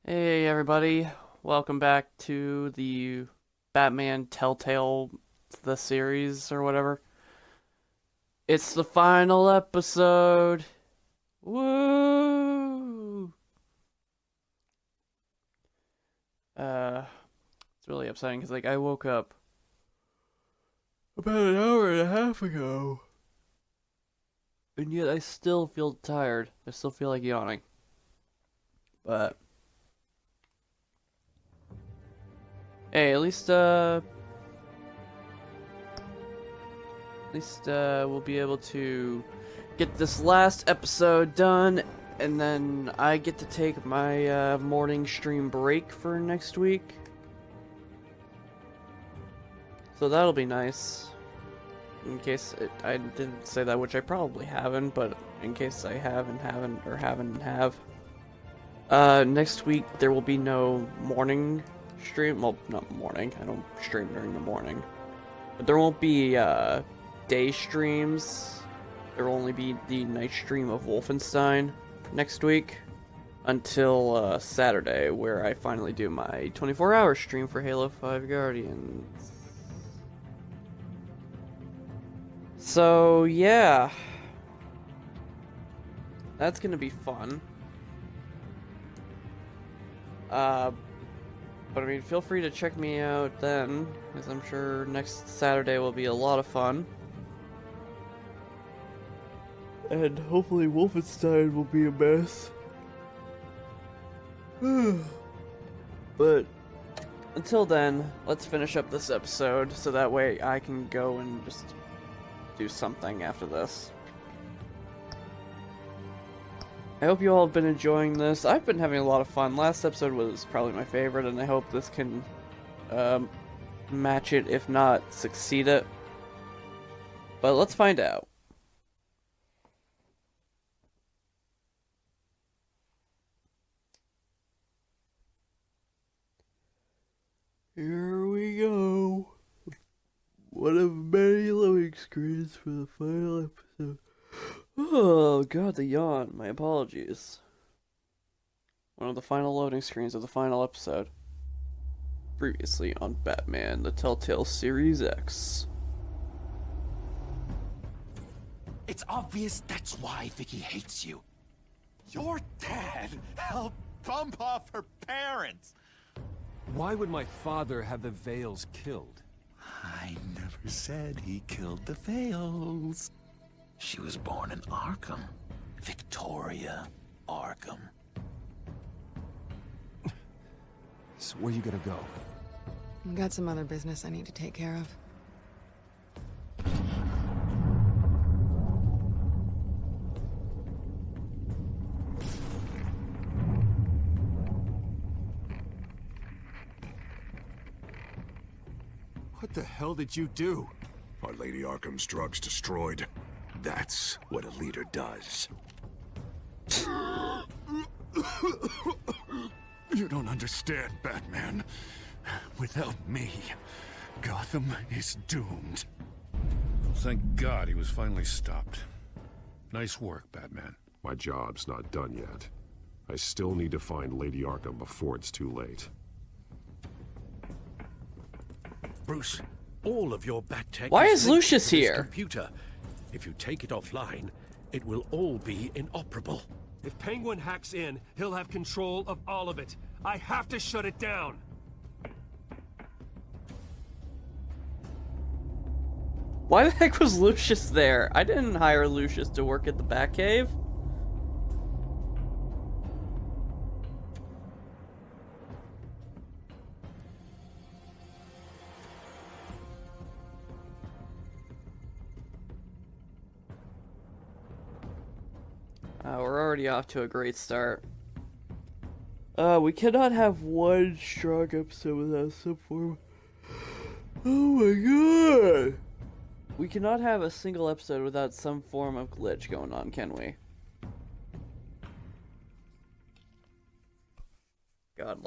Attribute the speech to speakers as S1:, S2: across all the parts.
S1: Hey everybody, welcome back to the Batman Telltale, the series or whatever. It's the final episode. Woo! Uh, it's really upsetting because I woke up about an hour and a half ago, and yet I still feel tired. I still feel like yawning. But hey, at least we'll be able to get this last episode done, and then I get to take my morning stream break for next week. So that'll be nice. In case I didn't say that, which I probably haven't, but in case I haven't, have. Next week there will be no morning stream. Well, not morning. I don't stream during the morning. But there won't be, day streams. There will only be the night stream of Wolfenstein next week until Saturday, where I finally do my 24-hour stream for Halo 5 Guardians. So yeah, that's gonna be fun. But I mean, feel free to check me out then, because I'm sure next Saturday will be a lot of fun. And hopefully Wolfenstein will be a mess. But until then, let's finish up this episode so that way I can go and just do something after this. I hope you all have been enjoying this. I've been having a lot of fun. Last episode was probably my favorite, and I hope this can match it, if not succeed it. But let's find out. Here we go. One of many loading screens for the final episode. Oh god, the yawn. My apologies. One of the final loading screens of the final episode. Previously on Batman, the Telltale Series X.
S2: It's obvious that's why Vicky hates you. Your dad helped bump off her parents.
S3: Why would my father have the Vales killed?
S2: I never said he killed the Vales. She was born in Arkham. Victoria Arkham.
S3: So where you gonna go?
S4: I've got some other business I need to take care of.
S3: What the hell did you do?
S5: Are Lady Arkham's drugs destroyed? That's what a leader does. You don't understand, Batman. Without me, Gotham is doomed.
S6: Thank God he was finally stopped. Nice work, Batman.
S7: My job's not done yet. I still need to find Lady Arkham before it's too late.
S8: Bruce, all of your bat tech
S1: Why is
S8: linked
S1: Lucius
S8: to this
S1: here?
S8: Computer. If you take it offline, it will all be inoperable.
S3: If Penguin hacks in, he'll have control of all of it. I have to shut it down.
S1: Why the heck was Lucius there? I didn't hire Lucius to work at the Batcave. We're already off to a great start. We cannot have one strong episode without some form. Oh my god! We cannot have a single episode without some form of glitch going on, can we? God,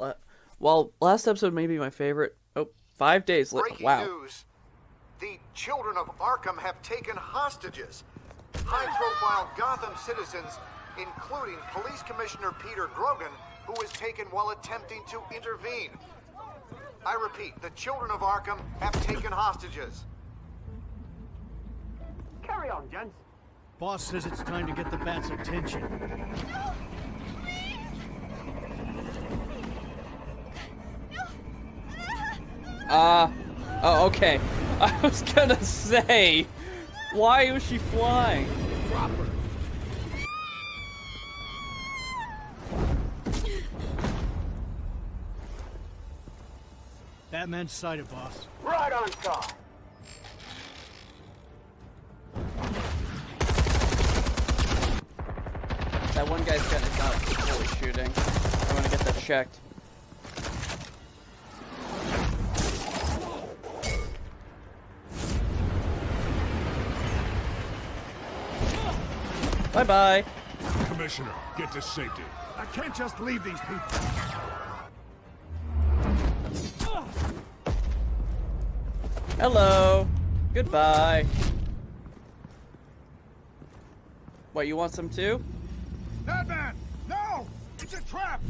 S1: well, last episode may be my favorite. Oh, 5 days later.
S9: Breaking
S1: Wow.
S9: news. The children of Arkham have taken hostages. High-profile Gotham citizens, including Police Commissioner Peter Grogan, who was taken while attempting to intervene. I repeat, the children of Arkham have taken hostages.
S3: Carry on, gents.
S10: Boss says it's time to get the Bat's attention.
S1: Oh, okay. I was gonna say, why was she flying?
S10: Proper. Batman's sighted, boss.
S3: Right on top.
S1: That one guy's got his not fully shooting. I want to get that checked. Bye-bye.
S5: Commissioner, get to safety. I can't just leave these people.
S1: Hello. Goodbye. What, you want some too?
S5: Batman! No! It's a trap!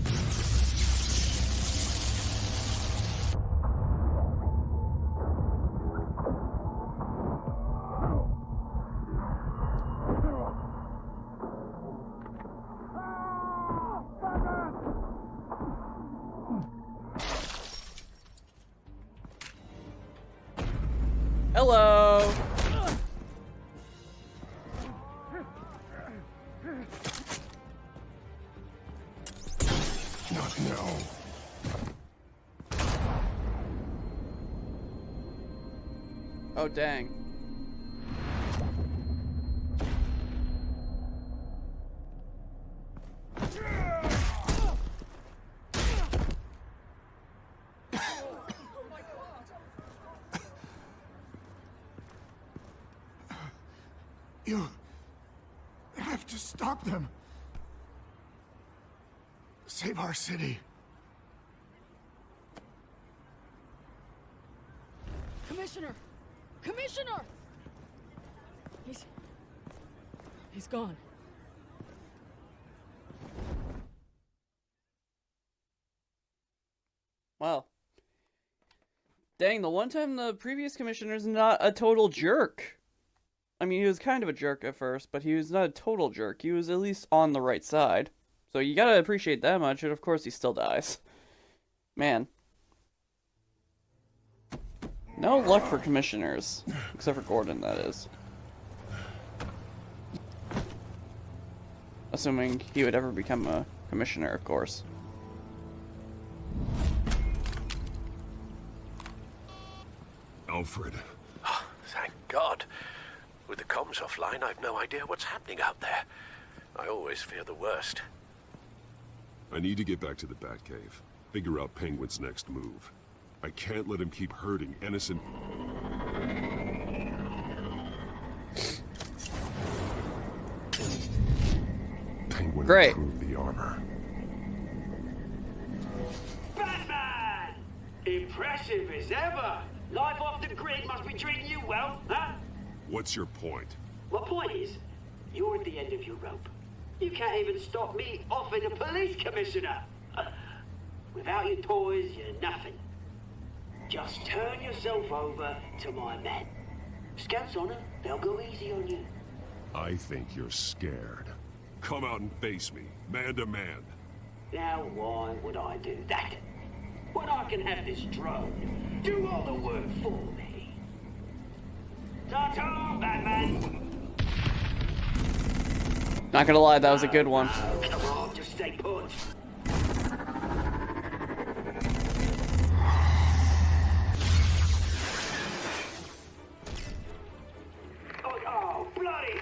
S1: Hello.
S5: Not now.
S1: Oh, dang.
S5: You have to stop them. Save our city.
S4: Commissioner! Commissioner! He's gone.
S1: Wow. Dang, the one time the previous commissioner's not a total jerk. I mean, he was kind of a jerk at first, but he was not a total jerk. He was at least on the right side. So you gotta appreciate that much, and of course he still dies. Man. No luck for commissioners. Except for Gordon, that is. Assuming he would ever become a commissioner, of course.
S7: Alfred.
S8: Oh, thank God. With the comms offline, I've no idea what's happening out there. I always fear the worst.
S7: I need to get back to the Batcave. Figure out Penguin's next move. I can't let him keep hurting innocent... Penguin
S1: Great.
S7: improved the armor.
S11: Batman! Impressive as ever. Life off the grid must be treating you well, huh?
S7: What's your point?
S11: My point is, you're at the end of your rope. You can't even stop me offing a police commissioner. Without your toys, you're nothing. Just turn yourself over to my men. Scouts on it, they'll go easy on you.
S7: I think you're scared. Come out and face me, man to man.
S11: Now why would I do that? When I can have this drone do all the work for me. Ta-ta, Batman!
S1: Not gonna lie, that was a good one.
S11: Oh, come on, just stay put. Oh, bloody!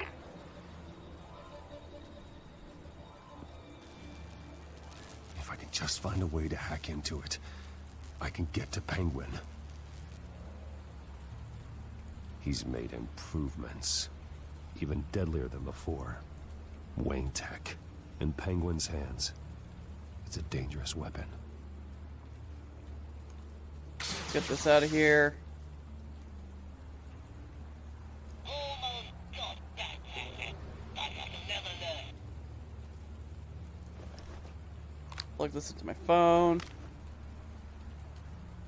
S7: If I can just find a way to hack into it, I can get to Penguin. He's made improvements, even deadlier than before. Wayne Tech, in Penguin's hands. It's a dangerous weapon.
S1: Let's get this out of here. Plug this into my phone.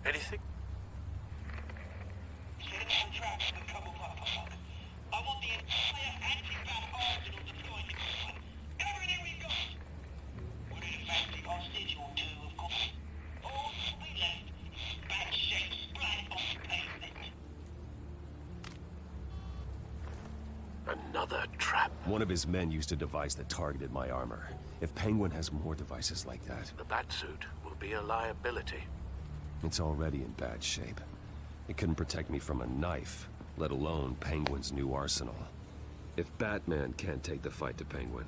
S8: Anything?
S11: I want the entire anti-bat arsenal deployed. Everything we've got. We're in a fancy hostage or two, of course. All will be left bad shape, splat on the pavement.
S8: Another trap.
S7: One of his men used a device that targeted my armor. If Penguin has more devices like that,
S8: The batsuit will be a liability.
S7: it's already in bad shape. It couldn't protect me from a knife, let alone Penguin's new arsenal. If Batman can't take the fight to Penguin,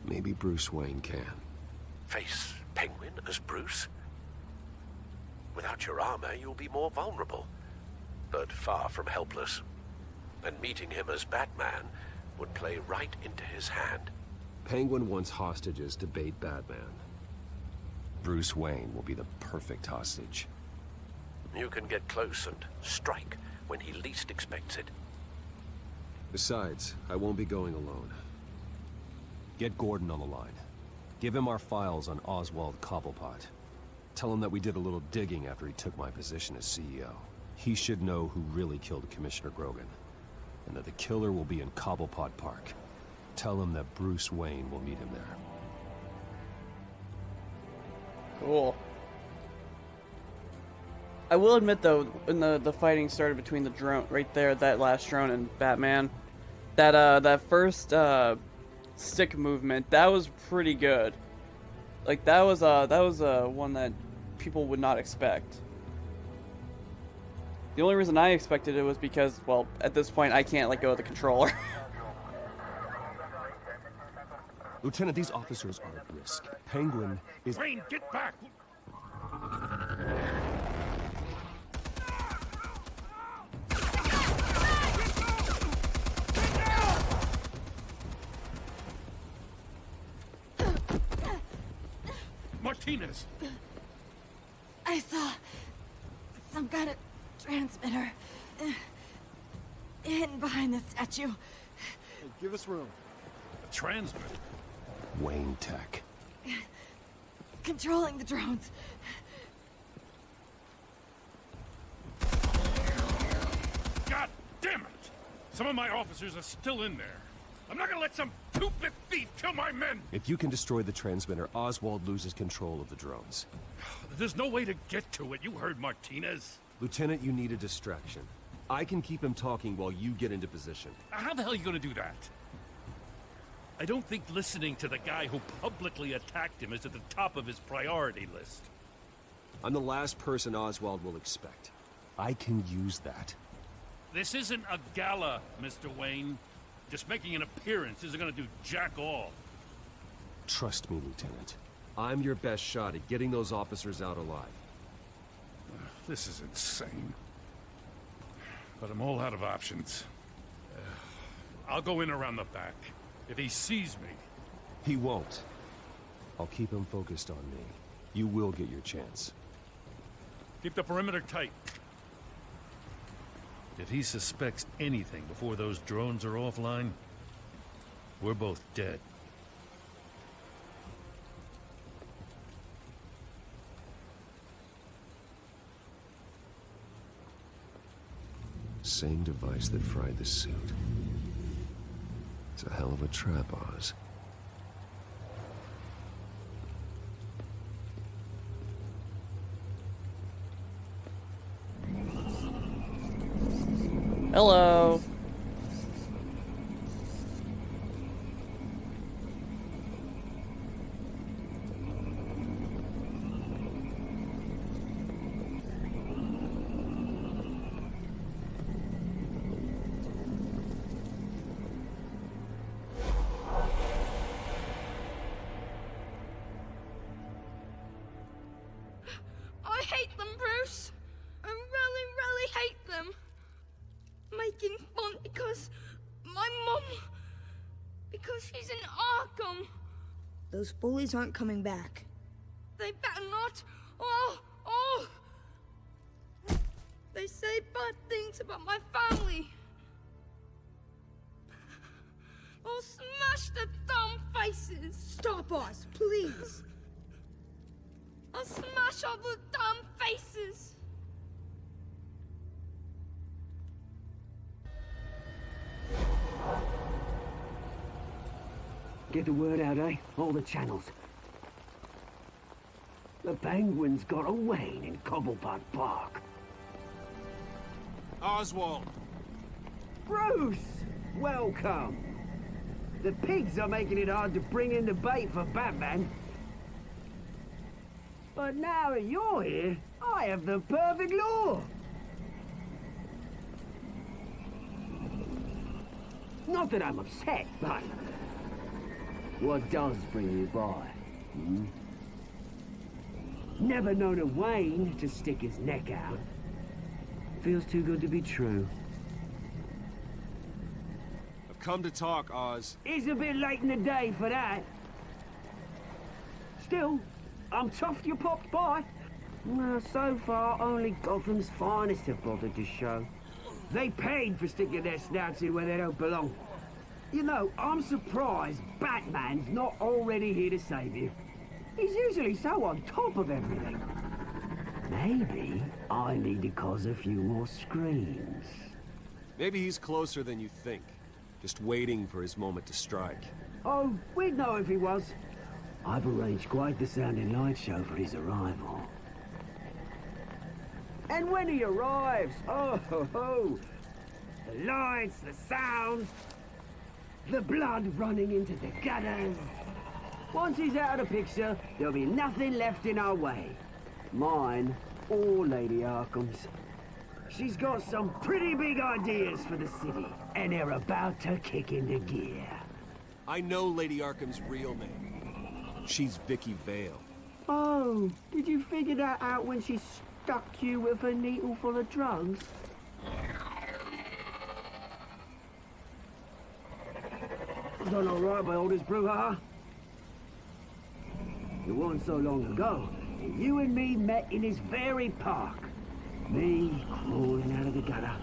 S7: maybe Bruce Wayne can.
S8: Face Penguin as Bruce? Without your armor, you'll be more vulnerable, but far from helpless. And meeting him as Batman would play right into his hand.
S7: Penguin wants hostages to bait Batman. Bruce Wayne will be the perfect hostage.
S8: You can get close and strike when he least expects it.
S7: Besides, I won't be going alone. Get Gordon on the line. Give him our files on Oswald Cobblepot. Tell him that we did a little digging after he took my position as CEO. He should know who really killed Commissioner Grogan, and that the killer will be in Cobblepot Park. Tell him that Bruce Wayne will meet him there.
S1: Cool. I will admit though, when the fighting started between the drone right there, that last drone and Batman, that first stick movement, that was pretty good. Like that was one that people would not expect. The only reason I expected it was because, well, at this point I can't let go of the controller.
S7: Lieutenant, these officers are at risk. Penguin is...
S6: Wayne, get back! Martinez!
S4: I saw some kind of transmitter hidden behind the statue.
S10: Hey, give us room.
S6: A transmitter?
S7: Wayne Tech.
S4: Controlling the drones.
S6: God damn it! Some of my officers are still in there. I'm not gonna let some two-bit thief kill my men!
S7: If you can destroy the transmitter, Oswald loses control of the drones.
S6: There's no way to get to it. You heard Martinez.
S7: Lieutenant, you need a distraction. I can keep him talking while you get into position.
S6: How the hell are you gonna do that? I don't think listening to the guy who publicly attacked him is at the top of his priority list.
S7: I'm the last person Oswald will expect. I can use that.
S6: This isn't a gala, Mr. Wayne. Just making an appearance isn't gonna do jack all.
S7: Trust me, Lieutenant. I'm your best shot at getting those officers out alive.
S6: This is insane. But I'm all out of options. I'll go in around the back. If he sees me...
S7: He won't. I'll keep him focused on me. You will get your chance.
S6: Keep the perimeter tight. If he suspects anything before those drones are offline, we're both dead.
S7: Same device that fried the suit. It's a hell of a trap, Oz.
S1: Hello.
S12: I hate them, Bruce. I really, really hate them. Making fun because my mum... because she's in Arkham.
S13: Those bullies aren't coming back.
S12: They better not. Oh! They say bad things about my family. I'll smash their dumb faces.
S13: Stop us, please.
S12: I'll smash all the damn faces.
S11: Get the word out, eh? All the channels. The Penguin's got a Wayne in Cobblepot Park.
S10: Oswald!
S11: Bruce! Welcome! The pigs are making it hard to bring in the bait for Batman. But now that you're here, I have the perfect lure! Not that I'm upset, but... what does bring you by? Hmm? Never known a Wayne to stick his neck out. Feels too good to be true.
S10: I've come to talk, Oz.
S11: It's a bit late in the day for that. Still, I'm chuffed you popped by. Well, so far, only Gotham's finest have bothered to show. They paid for sticking their snouts in where they don't belong. You know, I'm surprised Batman's not already here to save you. He's usually so on top of everything. Maybe I need to cause a few more screams.
S7: Maybe he's closer than you think. Just waiting for his moment to strike.
S11: Oh, we'd know if he was. I've arranged quite the sounding light show for his arrival. And when he arrives, oh ho ho! The lights, the sounds, the blood running into the gutters. Once he's out of the picture, there'll be nothing left in our way. Mine or Lady Arkham's. She's got some pretty big ideas for the city, and they're about to kick into gear.
S7: I know Lady Arkham's real name. She's Vicky Vale.
S11: Oh, did you figure that out when she stuck you with a needle full of drugs? Done all right by Oldest Brouhaha. It wasn't so long ago that you and me met in this very park. Me crawling out of the gutter.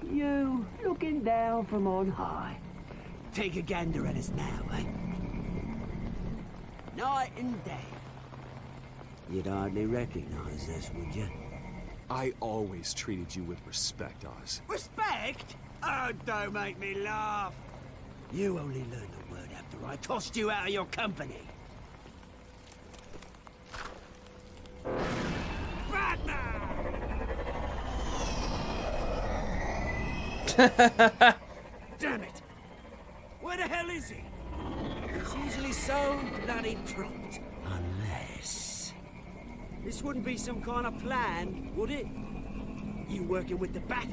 S11: You looking down from on high. Take a gander at us now, eh? Night and day. You'd hardly recognize us, would you?
S7: I always treated you with respect, Oz.
S11: Respect? Oh, don't make me laugh. You only learned the word after I tossed you out of your company. Damn it! Where the hell is he? He's usually so bloody prompt. Unless... this wouldn't be some kind of plan, would it? You working with the Bat?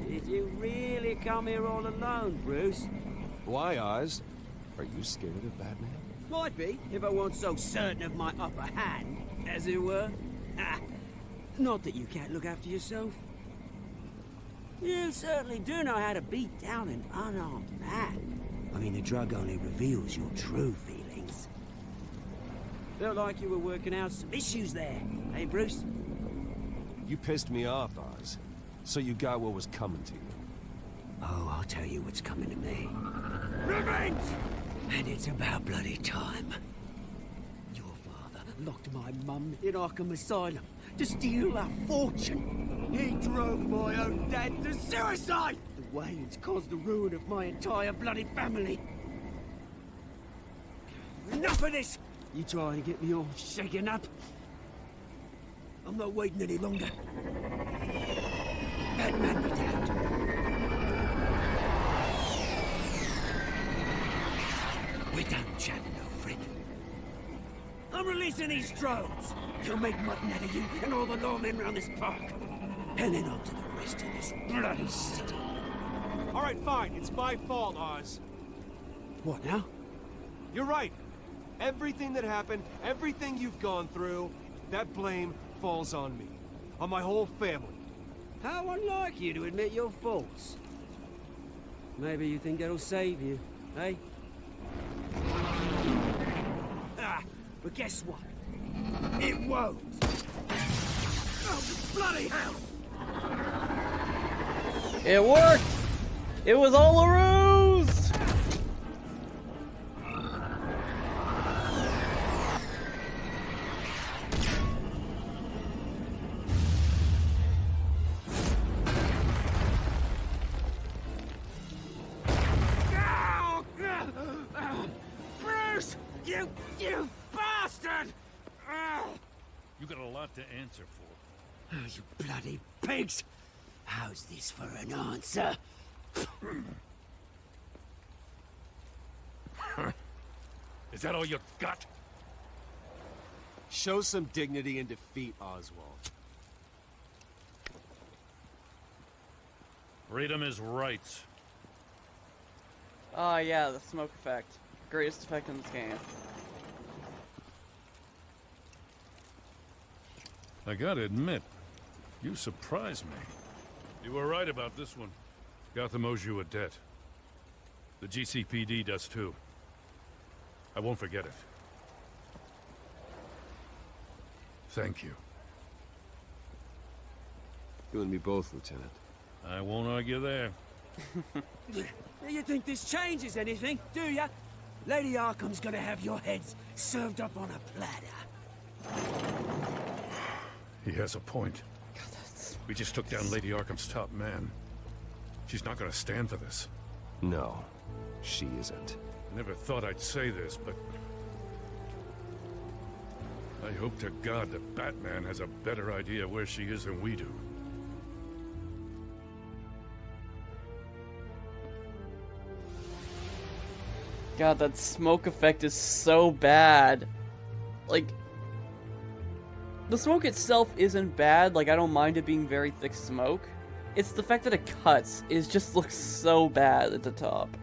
S11: Did you really come here all alone, Bruce?
S7: Why, Oz? Are you scared of Batman?
S11: Might be, if I weren't so certain of my upper hand, as it were. Ah, not that you can't look after yourself. You certainly do know how to beat down an unarmed man. I mean, the drug only reveals your true feelings. Felt like you were working out some issues there, eh, Bruce?
S7: You pissed me off, Oz. So you got what was coming to you.
S11: Oh, I'll tell you what's coming to me. Revenge! And it's about bloody time. Your father locked my mum in Arkham Asylum to steal a fortune. He drove my own dad to suicide! The Waynes caused the ruin of my entire bloody family. Enough of this! You trying to get me all shaken up? I'm not waiting any longer. Batman me down. We're done chatting, old friend. I'm releasing these drones. You'll make mutton out of you and all the lawmen around this park. And then on to the rest of this bloody city.
S10: All right, fine. It's my fault, Oz.
S11: What now?
S10: You're right. Everything that happened, everything you've gone through, that blame falls on me. On my whole family.
S11: How unlike you to admit your faults. Maybe you think that'll save you, eh? Ah, but guess what? It won't. Oh, bloody hell!
S1: It worked! It was all a ruse!
S6: You got a lot to answer for.
S11: Oh, you bloody pigs! How's this for an answer?
S6: Is that all you got?
S10: Show some dignity and defeat, Oswald.
S6: Freedom is rights.
S1: Oh yeah, the smoke effect. Greatest effect in this game.
S6: I gotta admit, you surprised me. You were right about this one. Gotham owes you a debt. The GCPD does too. I won't forget it. Thank you.
S7: You and me both, Lieutenant.
S6: I won't argue there.
S11: You think this changes anything, do ya? Lady Arkham's gonna have your heads served up on a platter.
S6: He has a point. We just took down Lady Arkham's top man. She's not gonna stand for this.
S7: No, she isn't.
S6: Never thought I'd say this, but I hope to God that Batman has a better idea where she is than we do.
S1: God, that smoke effect is so bad. Like, the smoke itself isn't bad. Like, I don't mind it being very thick smoke. It's the fact that it cuts. It just looks so bad at the top.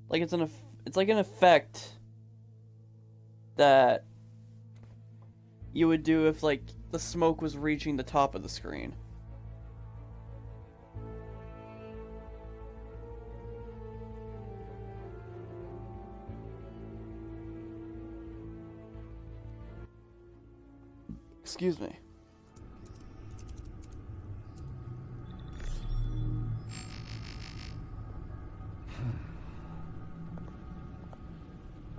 S1: Like, it's like an effect that you would do if, like, the smoke was reaching the top of the screen. Excuse me.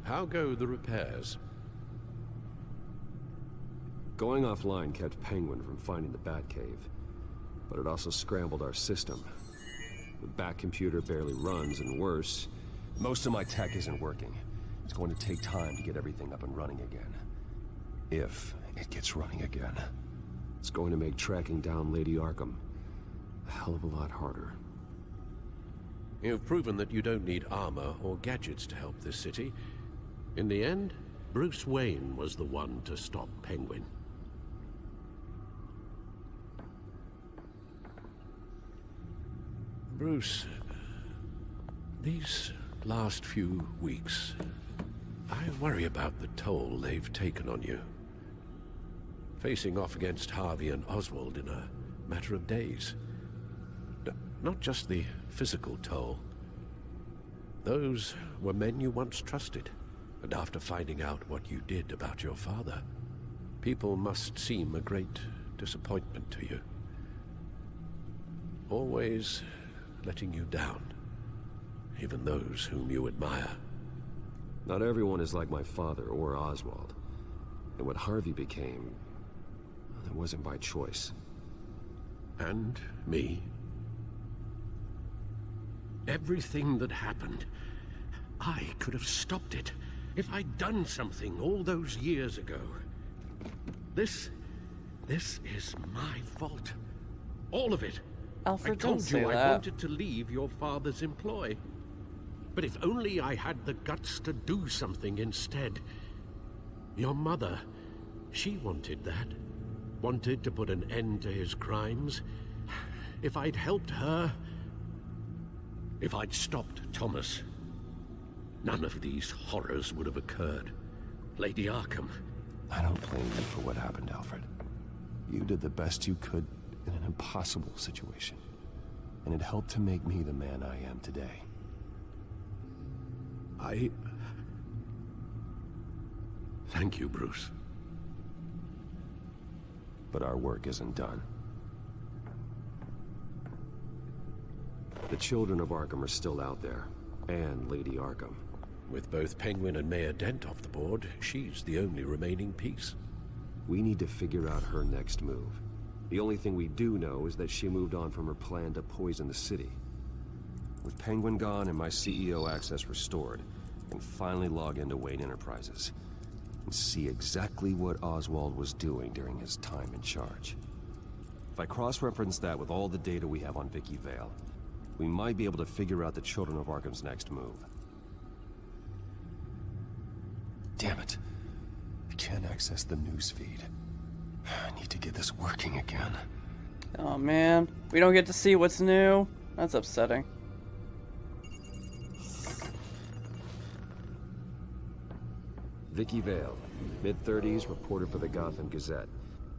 S8: How go the repairs?
S7: Going offline kept Penguin from finding the Batcave, but it also scrambled our system. The Bat computer barely runs, and worse, most of my tech isn't working. It's going to take time to get everything up and running again. If it gets running again. It's going to make tracking down Lady Arkham a hell of a lot harder.
S8: You've proven that you don't need armor or gadgets to help this city. In the end, Bruce Wayne was the one to stop Penguin. Bruce, these last few weeks, I worry about the toll they've taken on you. Facing off against Harvey and Oswald in a matter of days. Not just the physical toll. Those were men you once trusted. And after finding out what you did about your father, people must seem a great disappointment to you. Always letting you down, even those whom you admire.
S7: Not everyone is like my father or Oswald. And what Harvey became, it wasn't by choice.
S8: And me. Everything that happened, I could have stopped it. If I'd done something all those years ago. This is my fault. All of it.
S1: Alfred,
S8: I told
S1: don't say
S8: you I
S1: that.
S8: wanted to leave your father's employ. But if only I had the guts to do something instead. Your mother, she wanted that. Wanted to put an end to his crimes. If I'd helped her... If I'd stopped Thomas... none of these horrors would have occurred. Lady Arkham.
S7: I don't blame you for what happened, Alfred. You did the best you could in an impossible situation. And it helped to make me the man I am today.
S8: Thank you, Bruce.
S7: But our work isn't done. The children of Arkham are still out there. And Lady Arkham.
S8: With both Penguin and Mayor Dent off the board, she's the only remaining piece.
S7: We need to figure out her next move. The only thing we do know is that she moved on from her plan to poison the city. With Penguin gone and my CEO access restored, I can finally log into Wayne Enterprises and see exactly what Oswald was doing during his time in charge. If I cross-reference that with all the data we have on Vicky Vale, we might be able to figure out the Children of Arkham's next move. Damn it. I can't access the news feed. I need to get this working again.
S1: Oh man, we don't get to see what's new. That's upsetting.
S7: Vicky Vale, mid-30s, reporter for the Gotham Gazette.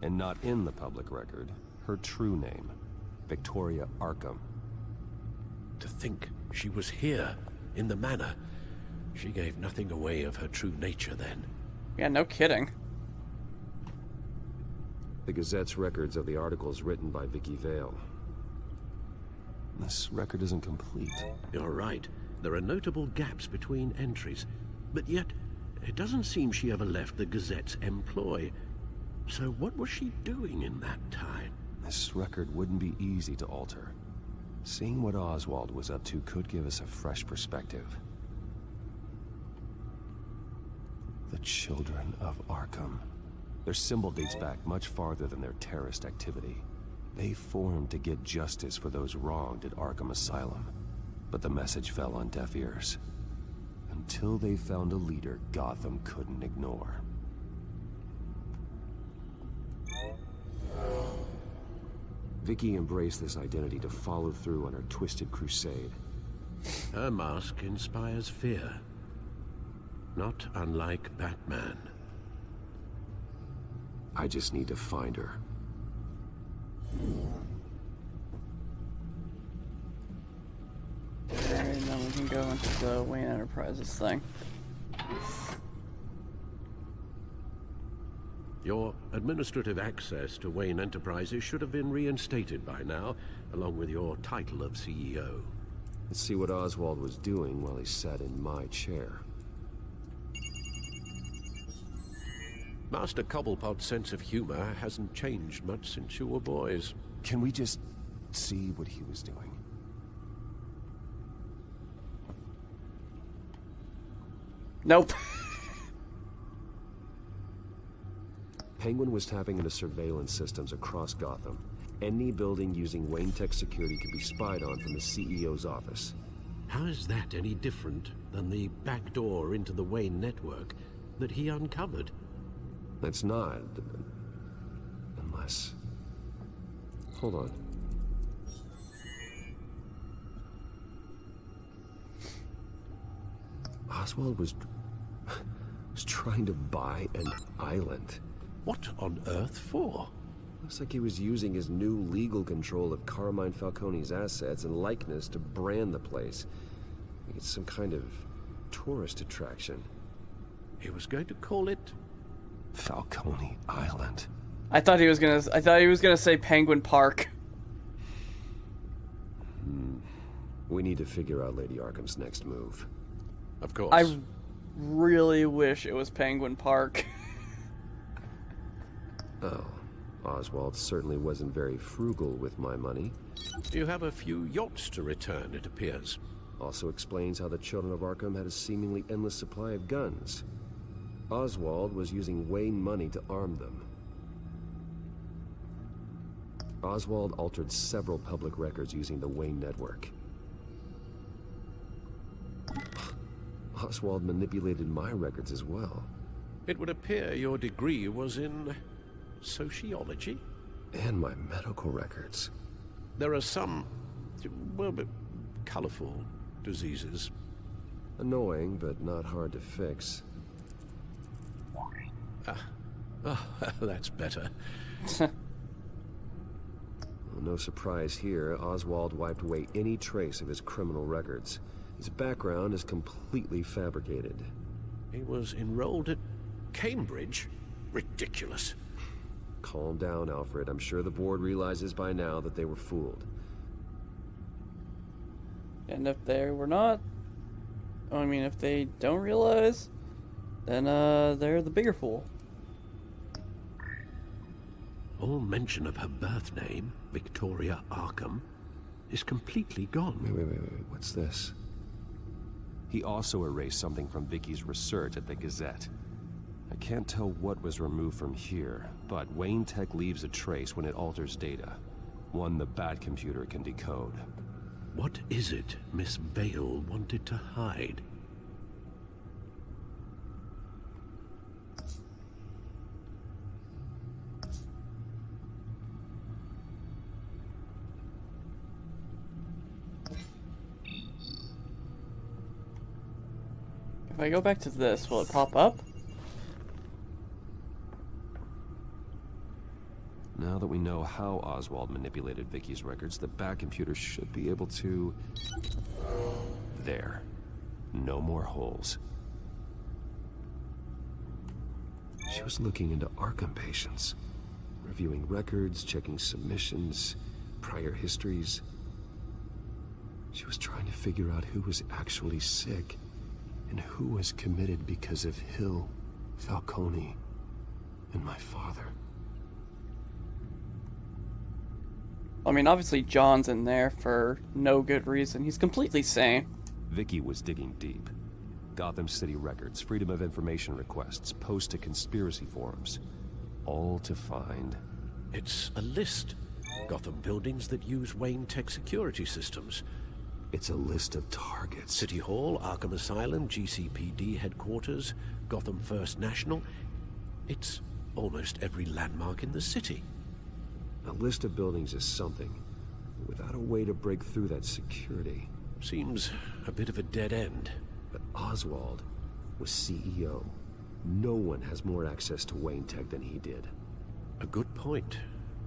S7: And not in the public record, her true name, Victoria Arkham.
S8: To think she was here, in the manor. She gave nothing away of her true nature then.
S1: Yeah, no kidding.
S7: The Gazette's records of the articles written by Vicky Vale. This record isn't complete.
S8: You're right. There are notable gaps between entries. But yet, it doesn't seem she ever left the Gazette's employ. So what was she doing in that time?
S7: This record wouldn't be easy to alter. Seeing what Oswald was up to could give us a fresh perspective. The Children of Arkham. Their symbol dates back much farther than their terrorist activity. They formed to get justice for those wronged at Arkham Asylum. But the message fell on deaf ears. Until they found a leader Gotham couldn't ignore. Vicky embraced this identity to follow through on her twisted crusade.
S8: Her mask inspires fear. Not unlike Batman.
S7: I just need to find her.
S1: Alright, now we can go into the Wayne Enterprises thing.
S8: Your administrative access to Wayne Enterprises should have been reinstated by now, along with your title of CEO.
S7: Let's see what Oswald was doing while he sat in my chair.
S8: Master Cobblepot's sense of humor hasn't changed much since you were boys.
S7: Can we just see what he was doing?
S1: Nope.
S7: Penguin was tapping into surveillance systems across Gotham. Any building using Wayne Tech security could be spied on from the CEO's office.
S8: How is that any different than the back door into the Wayne network that he uncovered?
S7: It's not. Unless... Hold on. Oswald was trying to buy an island.
S8: What on earth for?
S7: Looks like he was using his new legal control of Carmine Falcone's assets and likeness to brand the place. Like it's some kind of tourist attraction.
S8: He was going to call it
S7: Falcone Island.
S1: I thought he was gonna say Penguin Park.
S7: We need to figure out Lady Arkham's next move.
S8: Of course.
S1: I really wish it was Penguin Park.
S7: Oh, Oswald certainly wasn't very frugal with my money.
S8: You have a few yachts to return, it appears.
S7: Also explains how the Children of Arkham had a seemingly endless supply of guns. Oswald was using Wayne money to arm them. Oswald altered several public records using the Wayne network. Oswald manipulated my records as well.
S8: It would appear your degree was in sociology?
S7: And my medical records.
S8: There are some, well, colorful diseases.
S7: Annoying, but not hard to fix.
S8: Oh, that's better.
S7: Well, no surprise here, Oswald wiped away any trace of his criminal records. His background is completely fabricated.
S8: He was enrolled at Cambridge? Ridiculous.
S7: Calm down, Alfred. I'm sure the board realizes by now that they were fooled.
S1: And if they were not, I mean, if they don't realize, then they're the bigger fool.
S8: All mention of her birth name, Victoria Arkham, is completely gone.
S7: Wait. What's this? He also erased something from Vicky's research at the Gazette. I can't tell what was removed from here, but Wayne Tech leaves a trace when it alters data. One the Bat computer can decode.
S8: What is it Miss Vale wanted to hide?
S1: If I go back to this, will it pop up?
S7: Now that we know how Oswald manipulated Vicky's records, the Bat computer should be able to... There. No more holes. She was looking into Arkham patients, reviewing records, checking submissions, prior histories. She was trying to figure out who was actually sick and who was committed because of Hill, Falcone, and my father.
S1: I mean, obviously John's in there for no good reason. He's completely sane.
S7: Vicky was digging deep. Gotham City records, Freedom of Information requests, posts to conspiracy forums. All to find...
S8: It's a list. Gotham buildings that use Wayne Tech security systems.
S7: It's a list of targets.
S8: City Hall, Arkham Asylum, GCPD headquarters, Gotham First National. It's almost every landmark in the city.
S7: A list of buildings is something. Without a way to break through that security...
S8: Seems a bit of a dead end.
S7: But Oswald was CEO. No one has more access to Wayne Tech than he did.
S8: A good point.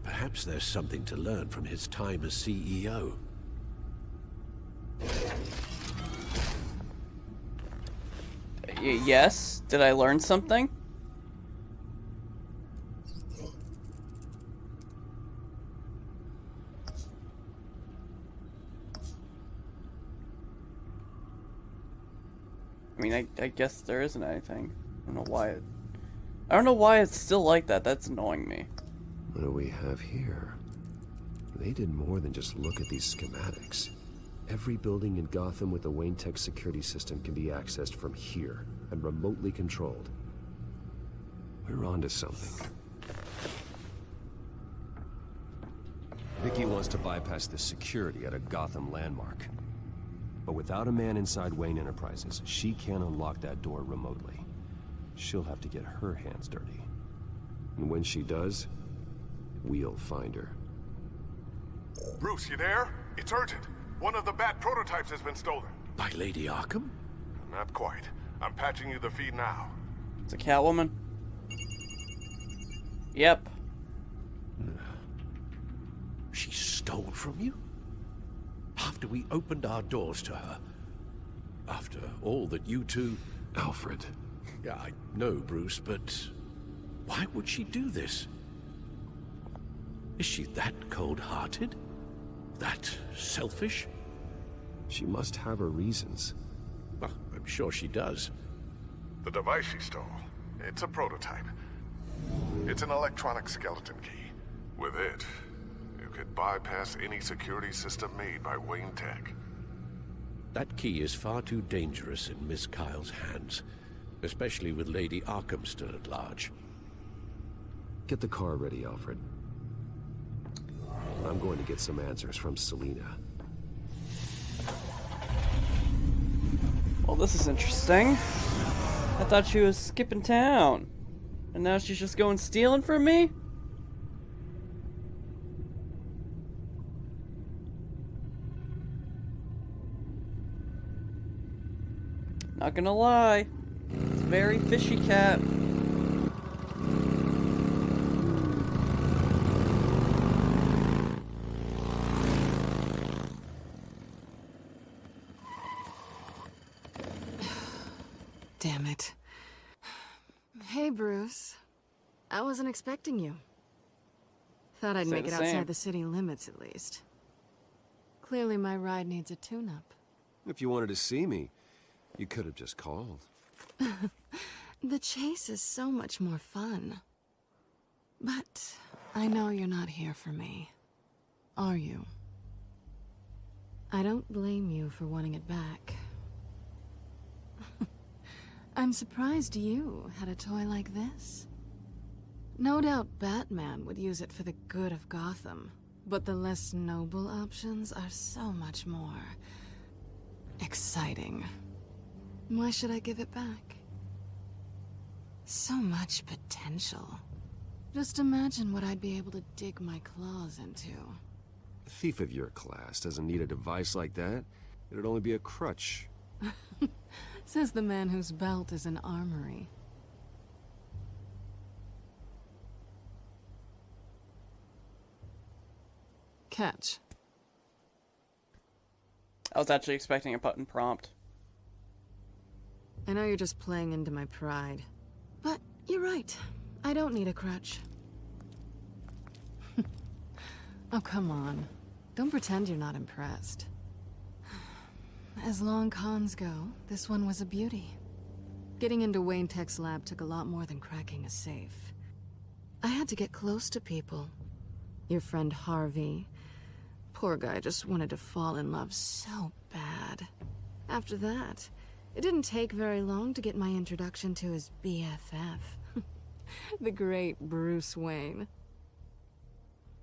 S8: Perhaps there's something to learn from his time as CEO.
S1: Yes? Did I learn something? I mean, I guess there isn't anything. I don't know why it's still like that. That's annoying me.
S7: What do we have here? They did more than just look at these schematics. Every building in Gotham with the Wayne Tech security system can be accessed from here and remotely controlled. We're onto something. Vicky wants to bypass the security at a Gotham landmark. But without a man inside Wayne Enterprises, she can't unlock that door remotely. She'll have to get her hands dirty. And when she does, we'll find her.
S5: Bruce, you there? It's urgent. One of the Bat prototypes has been stolen.
S8: By Lady Arkham?
S5: Not quite. I'm patching you the feed now.
S1: It's a Catwoman. Yep.
S8: She stole from you? After we opened our doors to her? After all that you two...
S7: Alfred.
S8: Yeah, I know, Bruce, but... why would she do this? Is she that cold-hearted? That selfish?
S7: She must have her reasons.
S8: Well, I'm sure she does.
S5: The device she stole, it's a prototype. It's an electronic skeleton key. With it, you could bypass any security system made by Wayne Tech.
S8: That key is far too dangerous in Miss Kyle's hands, especially with Lady Arkham still at large.
S7: Get the car ready, Alfred. I'm going to get some answers from Selina.
S1: Well, this is interesting. I thought she was skipping town. And now she's just going stealing from me? Not gonna lie. It's very fishy, cat.
S4: Damn it. Hey, Bruce. I wasn't expecting you. Thought I'd make it outside the city limits, at least. Clearly my ride needs a tune-up.
S7: If you wanted to see me, you could have just called.
S4: The chase is so much more fun. But I know you're not here for me. Are you? I don't blame you for wanting it back. I'm surprised you had a toy like this. No doubt Batman would use it for the good of Gotham, but the less noble options are so much more exciting. Why should I give it back? So much potential. Just imagine what I'd be able to dig my claws into.
S7: A thief of your class doesn't need a device like that. It'd only be a crutch.
S4: Says the man whose belt is an armory. Catch.
S1: I was actually expecting a button prompt.
S4: I know you're just playing into my pride, but you're right. I don't need a crutch. Oh, come on. Don't pretend you're not impressed. As long cons go, this one was a beauty. Getting into Wayne Tech's lab took a lot more than cracking a safe. I had to get close to people. Your friend Harvey. Poor guy just wanted to fall in love so bad. After that, it didn't take very long to get my introduction to his BFF. The great Bruce Wayne.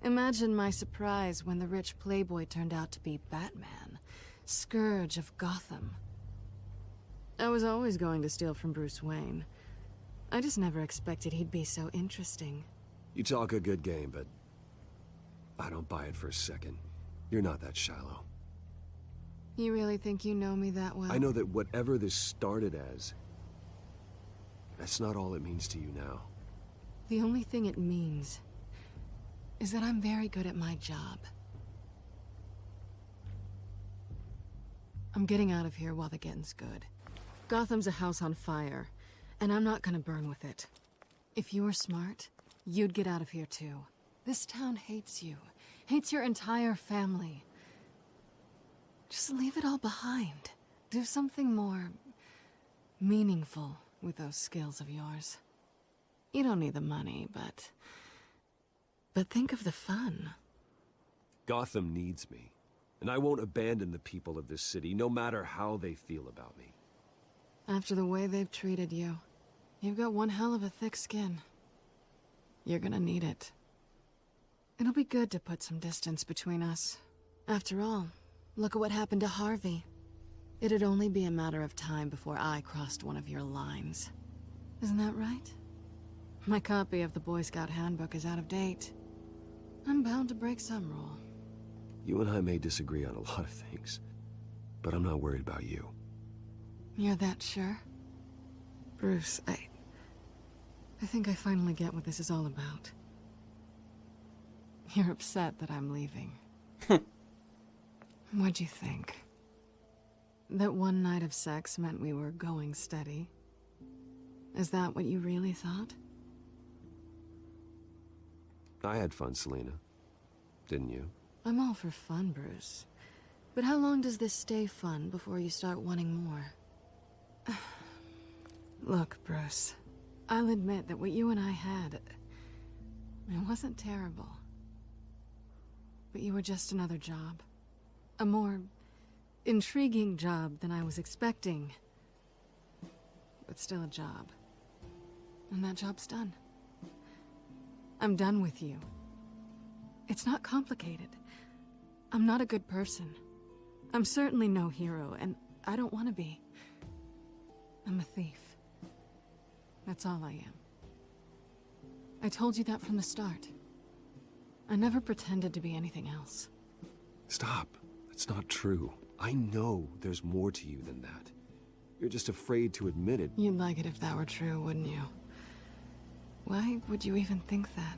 S4: Imagine my surprise when the rich playboy turned out to be Batman, Scourge of Gotham. I was always going to steal from Bruce Wayne. I just never expected he'd be so interesting.
S7: You talk a good game, but I don't buy it for a second. You're not that shallow.
S4: You really think you know me that well?
S7: I know that whatever this started as, that's not all it means to you now.
S4: The only thing it means is that I'm very good at my job. I'm getting out of here while the getting's good. Gotham's a house on fire, and I'm not gonna burn with it. If you were smart, you'd get out of here too. This town hates you, hates your entire family. Just leave it all behind. Do something more meaningful with those skills of yours. You don't need the money, but think of the fun.
S7: Gotham needs me, and I won't abandon the people of this city, no matter how they feel about me.
S4: After the way they've treated you, you've got one hell of a thick skin. You're gonna need it. It'll be good to put some distance between us. After all, look at what happened to Harvey. It'd only be a matter of time before I crossed one of your lines. Isn't that right? My copy of the Boy Scout Handbook is out of date. I'm bound to break some rule.
S7: You and I may disagree on a lot of things, but I'm not worried about you.
S4: You're that sure? Bruce, I think I finally get what this is all about. You're upset that I'm leaving. What'd you think? That one night of sex meant we were going steady? Is that what you really thought?
S7: I had fun, Selina. Didn't you?
S4: I'm all for fun, Bruce. But how long does this stay fun before you start wanting more? Look, Bruce. I'll admit that what you and I had, it wasn't terrible. But you were just another job. A more intriguing job than I was expecting. But still a job. And that job's done. I'm done with you. It's not complicated. I'm not a good person. I'm certainly no hero, and I don't want to be. I'm a thief. That's all I am. I told you that from the start. I never pretended to be anything else.
S7: Stop. That's not true. I know there's more to you than that. You're just afraid to admit it.
S4: You'd like it if that were true, wouldn't you? Why would you even think that?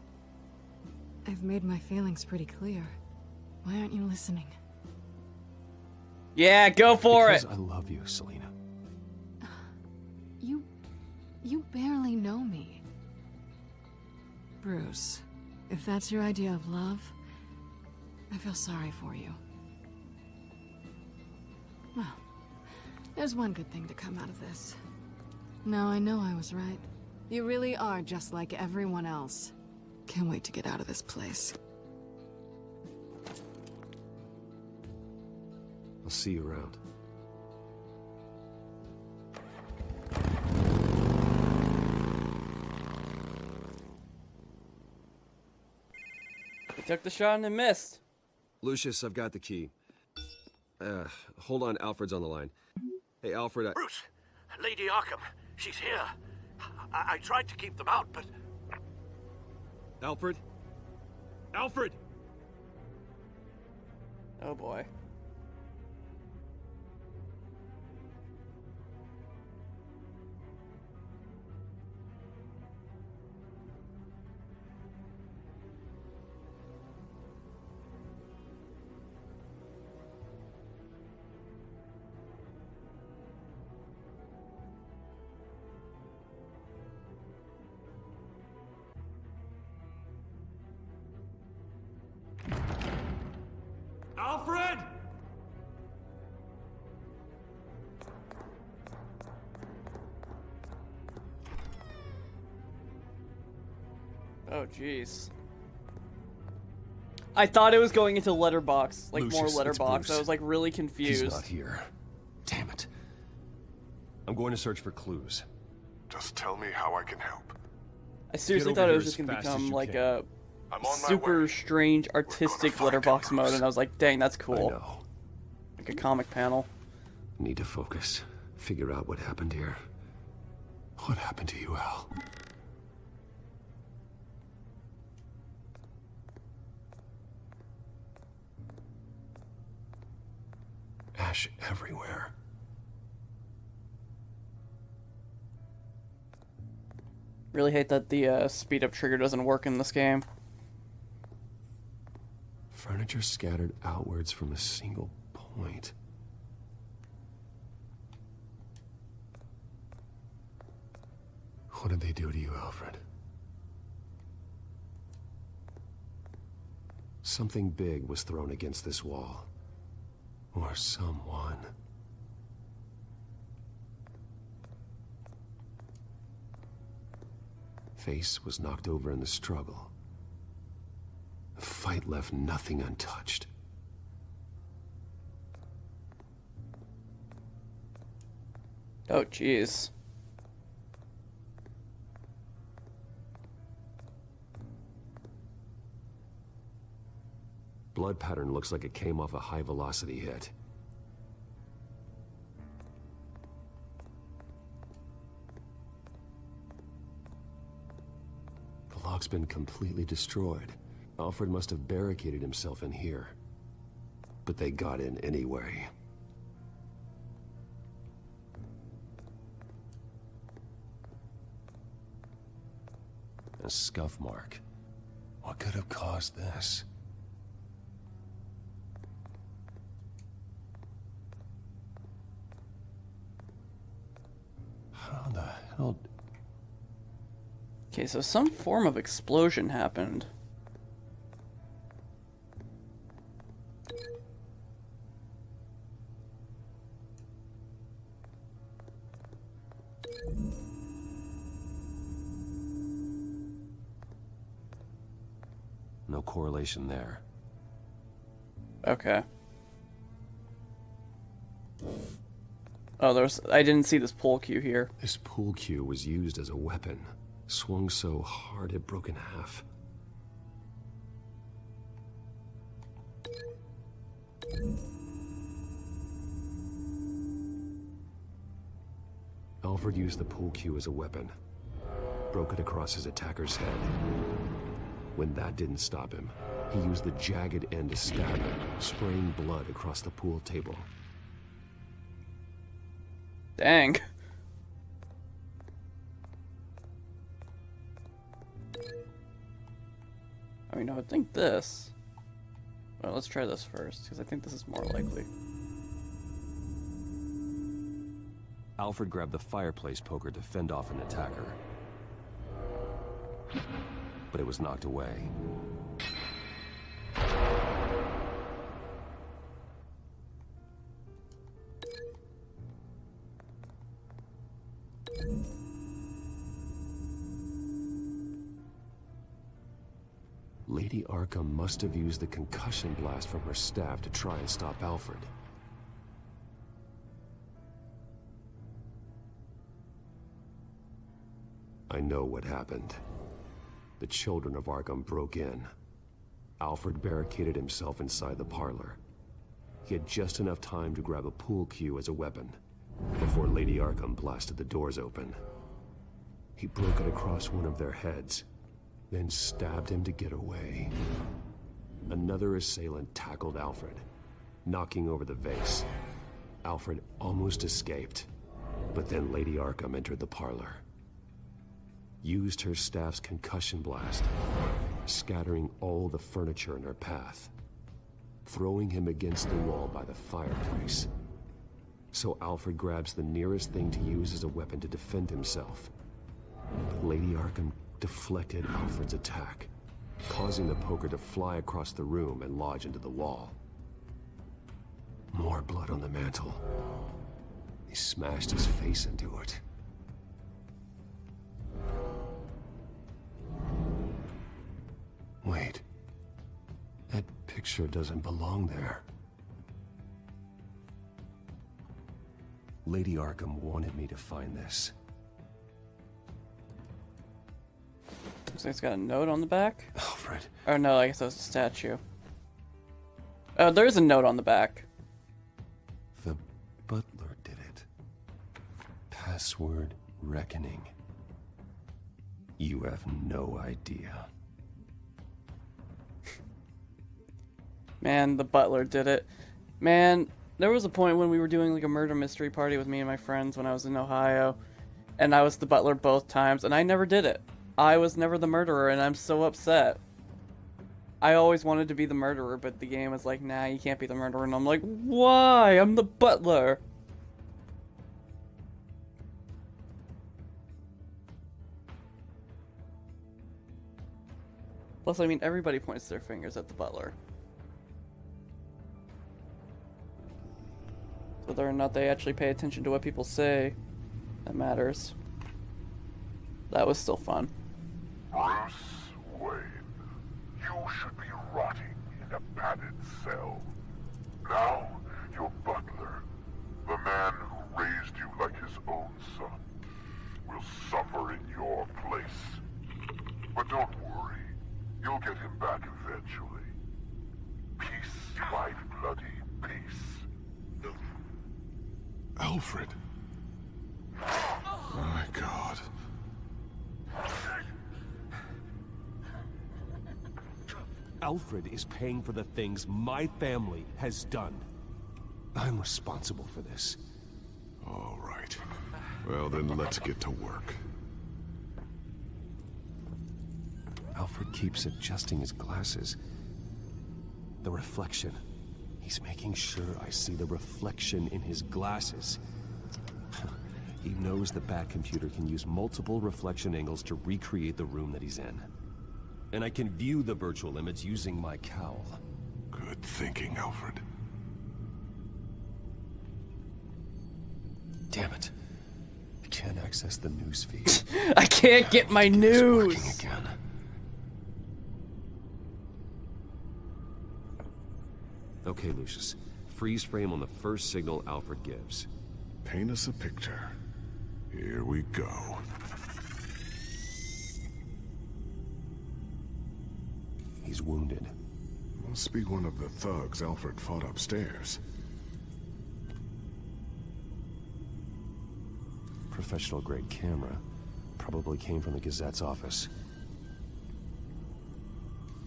S4: I've made my feelings pretty clear. Why aren't you listening?
S1: Yeah, go for
S7: because
S1: it!
S7: I love you, Selina.
S4: You barely know me. Bruce, if that's your idea of love, I feel sorry for you. Well, there's one good thing to come out of this. Now I know I was right. You really are just like everyone else. Can't wait to get out of this place.
S7: I'll see you around.
S1: He took the shot and it missed.
S7: Lucius, I've got the key. Hold on, Alfred's on the line. Hey, Alfred,
S8: Bruce, Lady Arkham, she's here. I tried to keep them out, but...
S10: Alfred? Alfred!
S1: Oh boy.
S10: Alfred!
S1: Oh jeez. I thought it was going into letterbox, like
S7: Lucius,
S1: more
S7: it's
S1: letterbox.
S7: Bruce.
S1: I was like really confused.
S7: He's not here. Damn it. I'm going to search for clues.
S5: Just tell me how I can help.
S1: I seriously
S7: Get over
S1: thought it
S7: here
S1: was
S7: as
S1: just gonna
S7: fast as
S1: become
S7: you
S1: like
S7: can.
S1: a
S5: I'm on my
S1: super
S5: way.
S1: strange artistic
S5: find
S1: letterbox
S5: him,
S1: mode,
S5: Bruce.
S1: and I was like, dang, that's
S7: I
S1: cool.
S7: know.
S1: Like a comic panel.
S7: Need to focus. Figure out what happened here. What happened to you, Al? Ash everywhere.
S1: Really hate that the speed up trigger doesn't work in this game.
S7: Furniture scattered outwards from a single point. What did they do to you, Alfred? Something big was thrown against this wall. Or someone. Face was knocked over in the struggle. The fight left nothing untouched.
S1: Oh jeez.
S7: Blood pattern looks like it came off a high-velocity hit. The lock's been completely destroyed. Alfred must have barricaded himself in here. But they got in anyway. A scuff mark. What could have caused this? How the hell...
S1: Okay, so some form of explosion happened.
S7: No correlation there.
S1: Okay. Oh, I didn't see this pull cue here.
S7: This pool cue was used as a weapon. Swung so hard it broke in half. Alfred used the pool cue as a weapon. Broke it across his attacker's head. When that didn't stop him, he used the jagged end to stab him, spraying blood across the pool table.
S1: Dang. I mean, I would think this. Well, let's try this first, because I think this is more likely.
S7: Alfred grabbed the fireplace poker to fend off an attacker. But it was knocked away. Lady Arkham must have used the concussion blast from her staff to try and stop Alfred. I know what happened. The children of Arkham broke in. Alfred barricaded himself inside the parlor. He had just enough time to grab a pool cue as a weapon before Lady Arkham blasted the doors open. He broke it across one of their heads, then stabbed him to get away. Another assailant tackled Alfred, knocking over the vase. Alfred almost escaped, but then Lady Arkham entered the parlor. Used her staff's concussion blast, scattering all the furniture in her path, throwing him against the wall by the fireplace. So Alfred grabs the nearest thing to use as a weapon to defend himself. But Lady Arkham deflected Alfred's attack, causing the poker to fly across the room and lodge into the wall. More blood on the mantle. He smashed his face into it. Wait. That picture doesn't belong there. Lady Arkham wanted me to find this.
S1: Looks like it's got a note on the back.
S7: Alfred.
S1: Oh no, I guess that was a statue. Oh, there is a note on the back.
S7: The butler did it. Password reckoning. You have no idea.
S1: Man, the butler did it. Man, there was a point when we were doing like a murder mystery party with me and my friends when I was in Ohio, and I was the butler both times, and I never did it. I was never the murderer, and I'm so upset. I always wanted to be the murderer, but the game was like, nah, you can't be the murderer, and I'm like, why? I'm the butler. Plus, I mean, everybody points their fingers at the butler. Whether or not they actually pay attention to what people say, that matters. That was still fun.
S5: Bruce Wayne, you should be rotting in a padded cell. Now, your butler, the man who raised you like his own son, will suffer in your place. But don't worry, you'll get him back eventually. Peace, my bloody peace.
S14: Alfred. My God.
S10: Alfred is paying for the things my family has done.
S7: I'm responsible for this.
S14: All right. Well, then let's get to work.
S7: Alfred keeps adjusting his glasses. The reflection. He's making sure I see the reflection in his glasses. He knows the Batcomputer can use multiple reflection angles to recreate the room that he's in. And I can view the virtual image using my cowl.
S14: Good thinking, Alfred.
S7: Damn it. I can't access the news feed.
S1: I can't get my news!
S7: It's working again. Okay, Lucius. Freeze frame on the first signal Alfred gives.
S14: Paint us a picture. Here we go.
S7: He's wounded.
S14: Must be one of the thugs Alfred fought upstairs.
S7: Professional-grade camera. Probably came from the Gazette's office.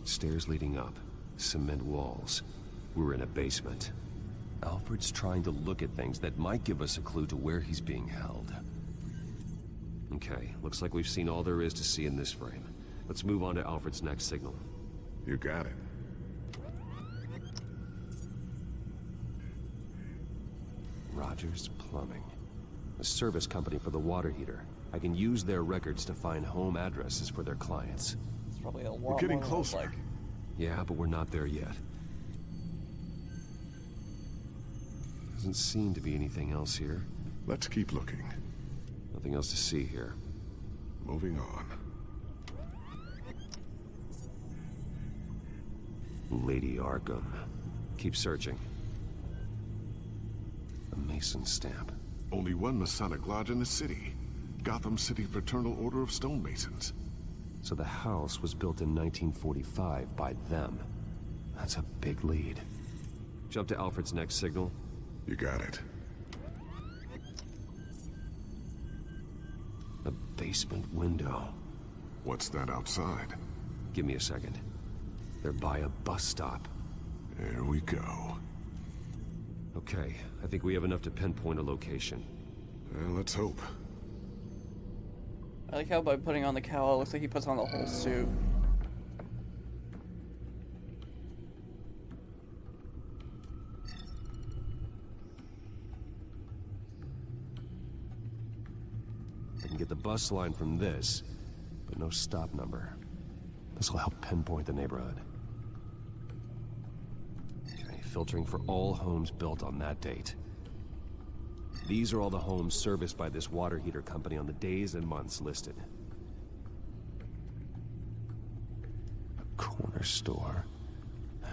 S7: Stairs leading up. Cement walls. We're in a basement. Alfred's trying to look at things that might give us a clue to where he's being held. Okay, looks like we've seen all there is to see in this frame. Let's move on to Alfred's next signal.
S14: You got it.
S7: Rogers Plumbing. A service company for the water heater. I can use their records to find home addresses for their clients.
S1: It's probably a lot
S14: We're getting
S1: more than it was
S14: closer.
S1: like.
S7: Yeah, but we're not there yet. Doesn't seem to be anything else here.
S14: Let's keep looking.
S7: Nothing else to see here.
S14: Moving on.
S7: Lady Arkham. Keep searching. A Mason stamp.
S5: Only one Masonic lodge in the city. Gotham City Fraternal Order of Stonemasons.
S7: So the house was built in 1945 by them. That's a big lead. Jump to Alfred's next signal.
S5: You got it.
S7: A basement window.
S5: What's that outside?
S7: Give me a second. They're by a bus stop.
S5: There we go.
S7: Okay, I think we have enough to pinpoint a location.
S5: Well, let's hope.
S1: I like how by putting on the cowl, it looks like he puts on the whole suit.
S7: I can get the bus line from this, but no stop number. This will help pinpoint the neighborhood. Okay, filtering for all homes built on that date. These are all the homes serviced by this water heater company on the days and months listed. A corner store?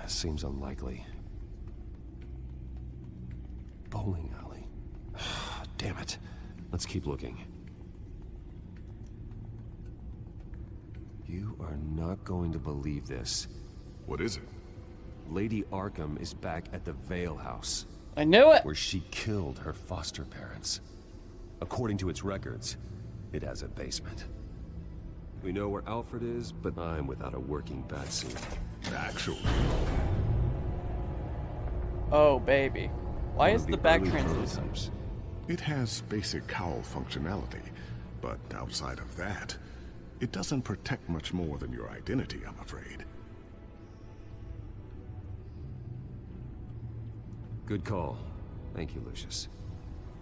S7: Seems unlikely. Bowling alley. Damn it. Let's keep looking. You are not going to believe this.
S5: What is it?
S7: Lady Arkham is back at the Vale House.
S1: I knew it!
S7: Where she killed her foster parents. According to its records, it has a basement. We know where Alfred is, but I'm without a working batsuit.
S5: Actually.
S1: Oh, baby. Why is the back translucent?
S5: It has basic cowl functionality, but outside of that, it doesn't protect much more than your identity, I'm afraid.
S7: Good call. Thank you, Lucius.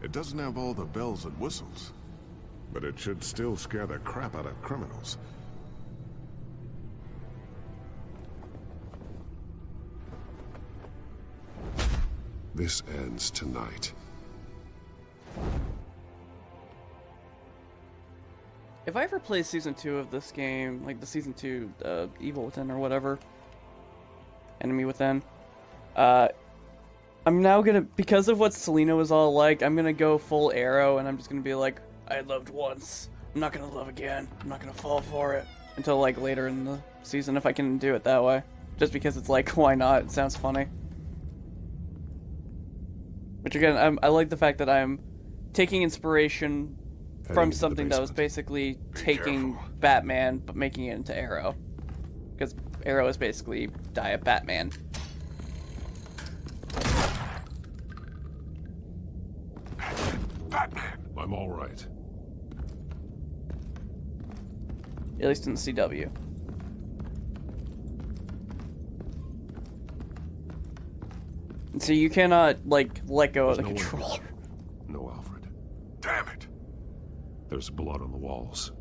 S5: It doesn't have all the bells and whistles, but it should still scare the crap out of criminals. This ends tonight.
S1: If I ever play Season 2 of this game, like the Season 2 Evil Within or whatever, Enemy Within, I'm now gonna, because of what Selena was all like, I'm gonna go full Arrow, and I'm just gonna be like, I loved once, I'm not gonna love again, I'm not gonna fall for it, until like later in the season, if I can do it that way. Just because it's like, why not? It sounds funny. Which again, I like the fact that I'm taking inspiration from something that was basically taking Batman, but making it into Arrow. Because Arrow is basically die of Batman.
S5: Batman!
S6: I'm all right.
S1: At least in the CW. And so you cannot, like, let go of the controller.
S6: No, Alfred.
S5: Damn it!
S6: There's blood on the walls.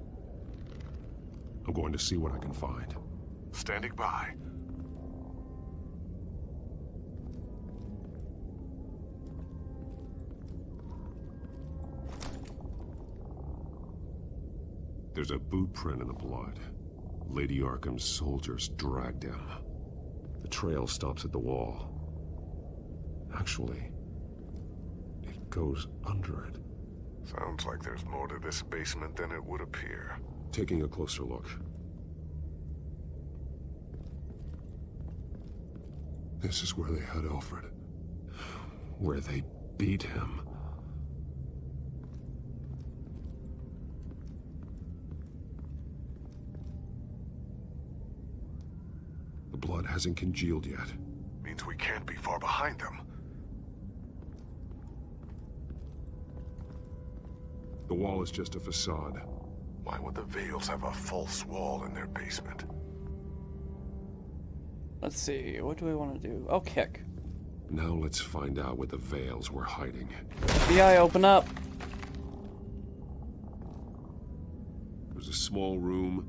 S6: I'm going to see what I can find.
S5: Standing by.
S6: There's a boot print in the blood. Lady Arkham's soldiers dragged him. The trail stops at the wall. Actually, it goes under it.
S5: Sounds like there's more to this basement than it would appear.
S6: Taking a closer look. This is where they had Alfred. Where they beat him. The blood hasn't congealed yet.
S5: Means we can't be far behind them.
S6: The wall is just a facade.
S5: Why would the Vales have a false wall in their basement?
S1: Let's see, what do we want to do? Oh, kick.
S6: Now let's find out what the Vales were hiding.
S1: FBI, open up!
S6: There's a small room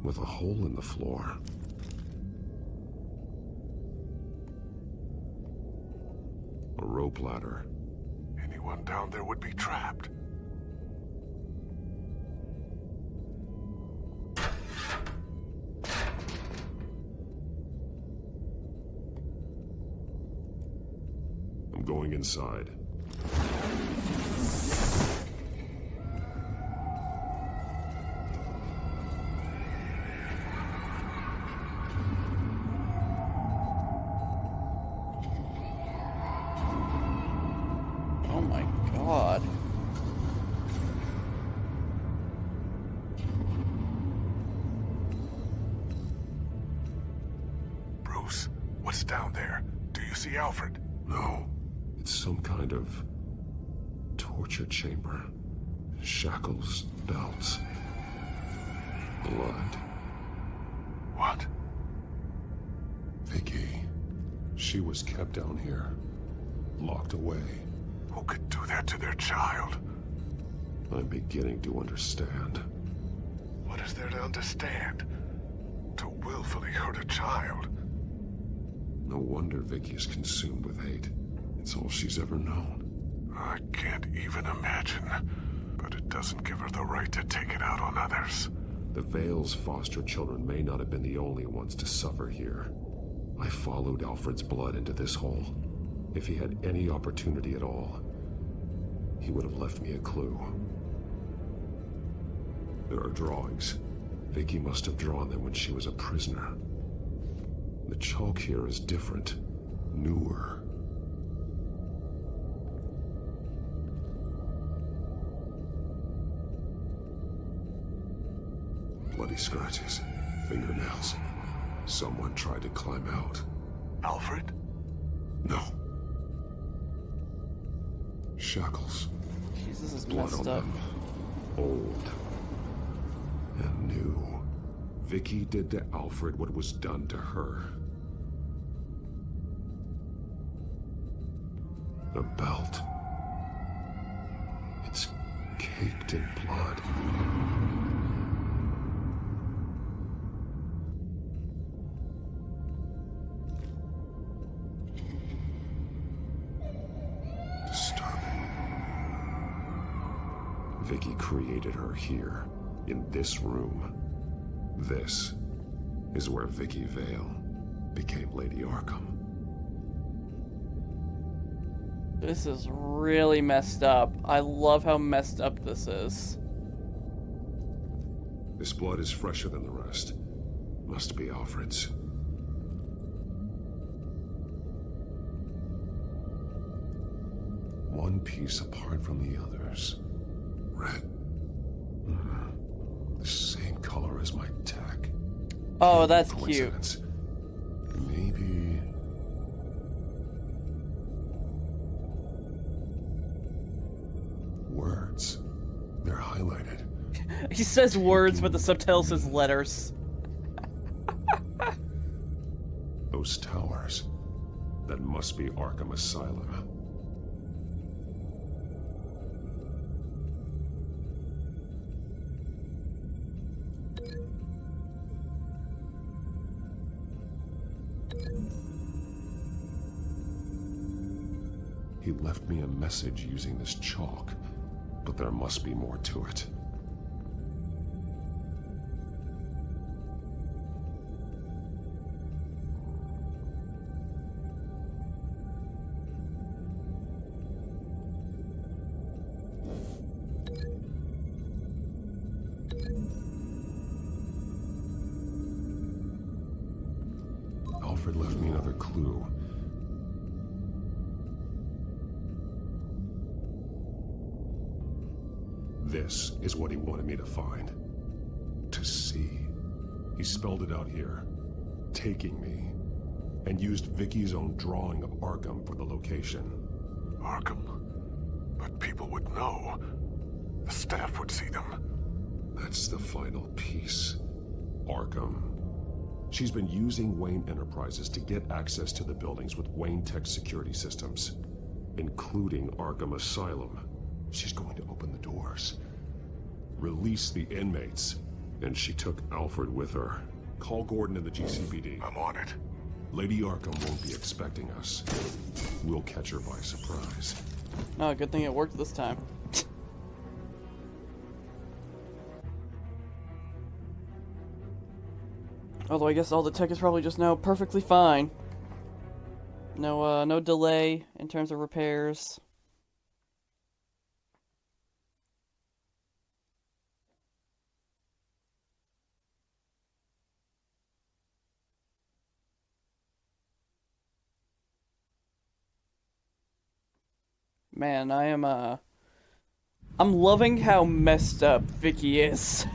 S6: with a hole in the floor. A rope ladder.
S5: Anyone down there would be trapped.
S14: I'm going inside.
S1: Oh my god.
S5: Bruce, what's down there? Do you see Alfred?
S14: No. It's some kind of torture chamber. Shackles, belts, blood.
S5: What?
S14: Vicky. She was kept down here. Locked away.
S5: Who could do that to their child?
S14: I'm beginning to understand.
S5: What is there to understand? To willfully hurt a child?
S14: No wonder Vicky is consumed with hate. It's all she's ever known.
S5: I can't even imagine. But it doesn't give her the right to take it out on others.
S14: The Vale's foster children may not have been the only ones to suffer here. I followed Alfred's blood into this hole. If he had any opportunity at all, he would have left me a clue. There are drawings. Vicky must have drawn them when she was a prisoner. The chalk here is different, newer. Bloody scratches, fingernails. Someone tried to climb out.
S5: Alfred?
S14: No. Shackles.
S1: Jesus, this is
S14: Blood
S1: messed
S14: on
S1: up.
S14: them. Old. And new. Vicky did to Alfred what was done to her. A belt. It's caked in blood. Disturbing. Vicky created her here, in this room. This is where Vicky Vale became Lady Arkham.
S1: This is really messed up. I love how messed up this is.
S14: This blood is fresher than the rest. Must be Alfred's. One piece apart from the others. Red. The same color as my tech.
S1: Oh, that's cute.
S14: Coincidence. Maybe... words. They're highlighted.
S1: He says words, but the subtitle says letters.
S14: Those towers. That must be Arkham Asylum. He left me a message using this chalk, but there must be more to it. Alfred left me another clue. This is what he wanted me to find. To see. He spelled it out here. Taking me. And used Vicky's own drawing of Arkham for the location.
S5: Arkham? But people would know. The staff would see them.
S14: That's the final piece. Arkham. She's been using Wayne Enterprises to get access to the buildings with Wayne Tech security systems, including Arkham Asylum. She's going to open the doors, release the inmates, and she took Alfred with her. Call Gordon and the GCPD.
S5: I'm on it.
S14: Lady Arkham won't be expecting us. We'll catch her by surprise.
S1: No, good thing it worked this time. Although I guess all the tech is probably just now perfectly fine. No delay in terms of repairs. Man, I'm loving how messed up Vicky is.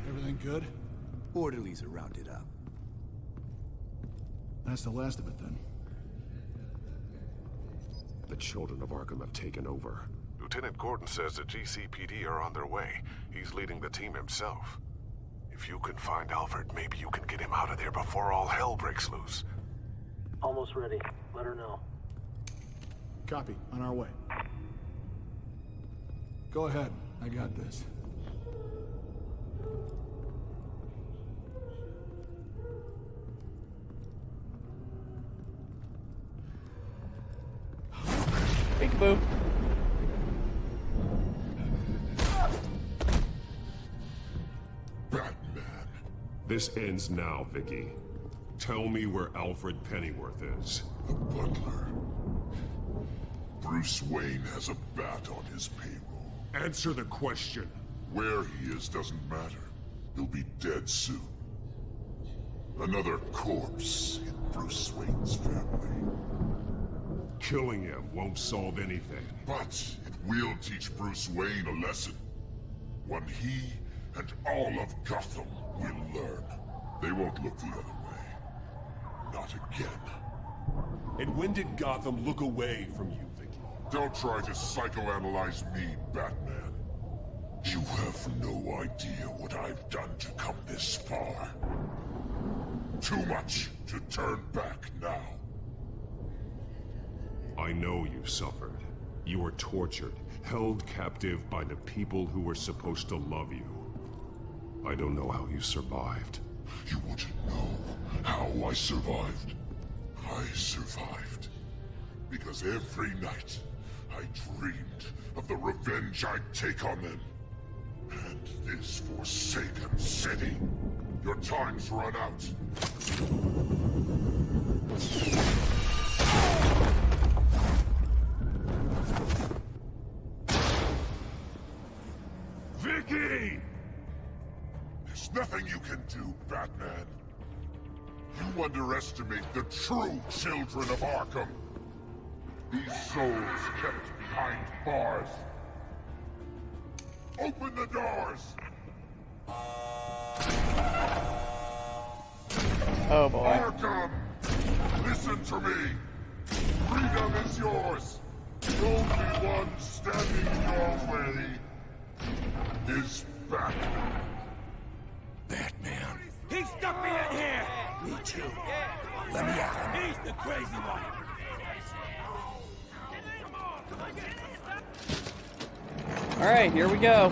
S15: Everything good?
S16: Orderlies are rounded up.
S15: That's the last of it then.
S14: The children of Arkham have taken over.
S5: Lieutenant Gordon says the GCPD are on their way. He's leading the team himself. If you can find Alfred, maybe you can get him out of there before all hell breaks loose.
S17: Almost ready. Let her know.
S15: Copy. On our way. Go ahead. I got this.
S1: Peekaboo.
S14: Batman. This ends now, Vicky. Tell me where Alfred Pennyworth is.
S5: The butler. Bruce Wayne has a bat on his payroll.
S14: Answer the question.
S5: Where he is doesn't matter. He'll be dead soon. Another corpse in Bruce Wayne's family.
S14: Killing him won't solve anything.
S5: But it will teach Bruce Wayne a lesson. One he and all of Gotham will learn. They won't look the other way. Not again.
S14: And when did Gotham look away from you, Vicky?
S5: Don't try to psychoanalyze me, Batman. You have no idea what I've done to come this far. Too much to turn back now.
S14: I know you suffered. You were tortured, held captive by the people who were supposed to love you. I don't know how you survived.
S5: You want to know how I survived? I survived because every night I dreamed of the revenge I'd take on them. And this forsaken city. Your time's run out.
S14: Vicky!
S5: There's nothing you can do, Batman. You underestimate the true children of Arkham. These souls kept behind bars. Open the doors!
S1: Oh boy.
S5: Arkham! Listen to me! Freedom is yours! The only one standing in your way is Batman.
S16: Batman.
S10: He stuck me in here!
S16: Me too. Let me at him.
S10: He's the crazy one!
S1: Alright, here we go.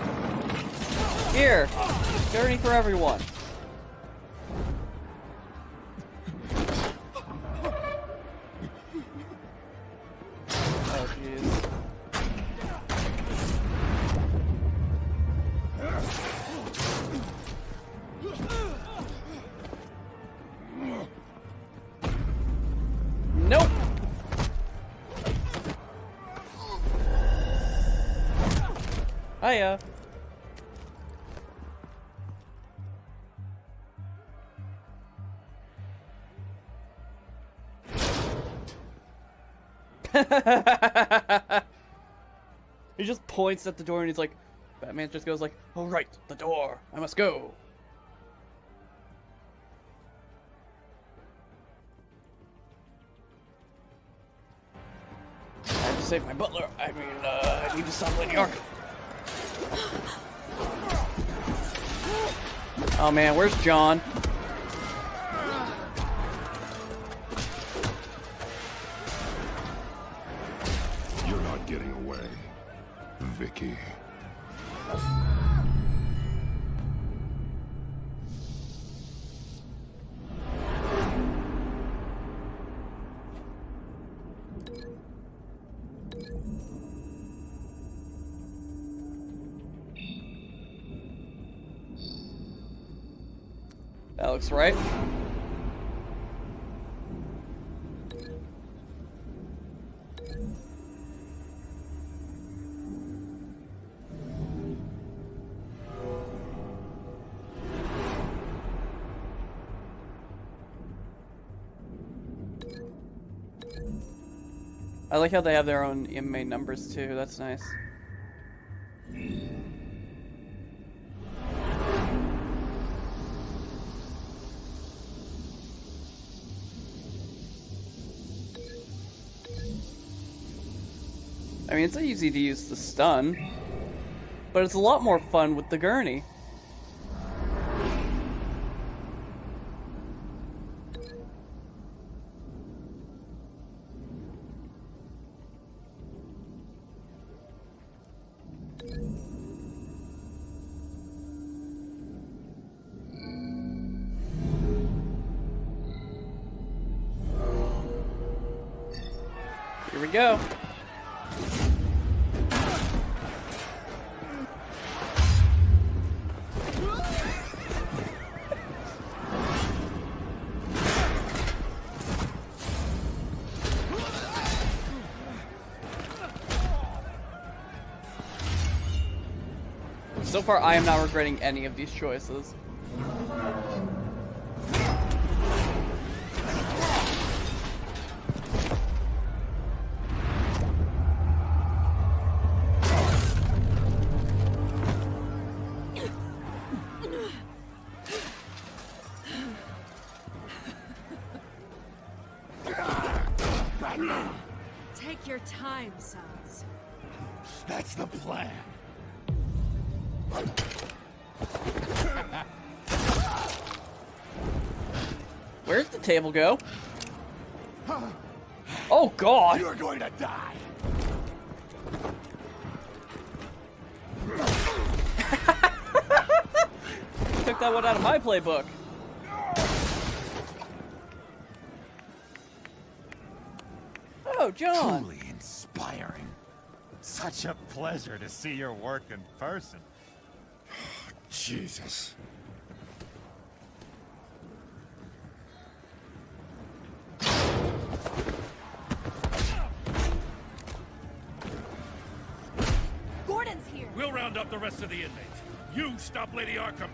S1: Here! Journey for everyone. Oh, jeez. Nope! Hiya! He just points at the door and he's like, Batman just goes like, "Oh right, the door, I must go." I have to save my butler. I mean, I need to stop Lady Arkham. Oh man, where's John?
S14: You're not getting away, Vicky.
S1: That looks right. I like how they have their own inmate numbers too, that's nice. I mean, it's easy to use the stun, but it's a lot more fun with the gurney. Here we go. So far, I am not regretting any of these choices.
S18: Take your time, sons.
S16: That's the plan.
S1: Where'd the table go? Oh God!
S16: You're going to die.
S1: Took that one out of my playbook. Oh, John!
S2: Truly inspiring. Such a pleasure to see your work in person.
S16: Jesus.
S18: Gordon's here.
S6: We'll round up the rest of the inmates. You stop Lady Arkham.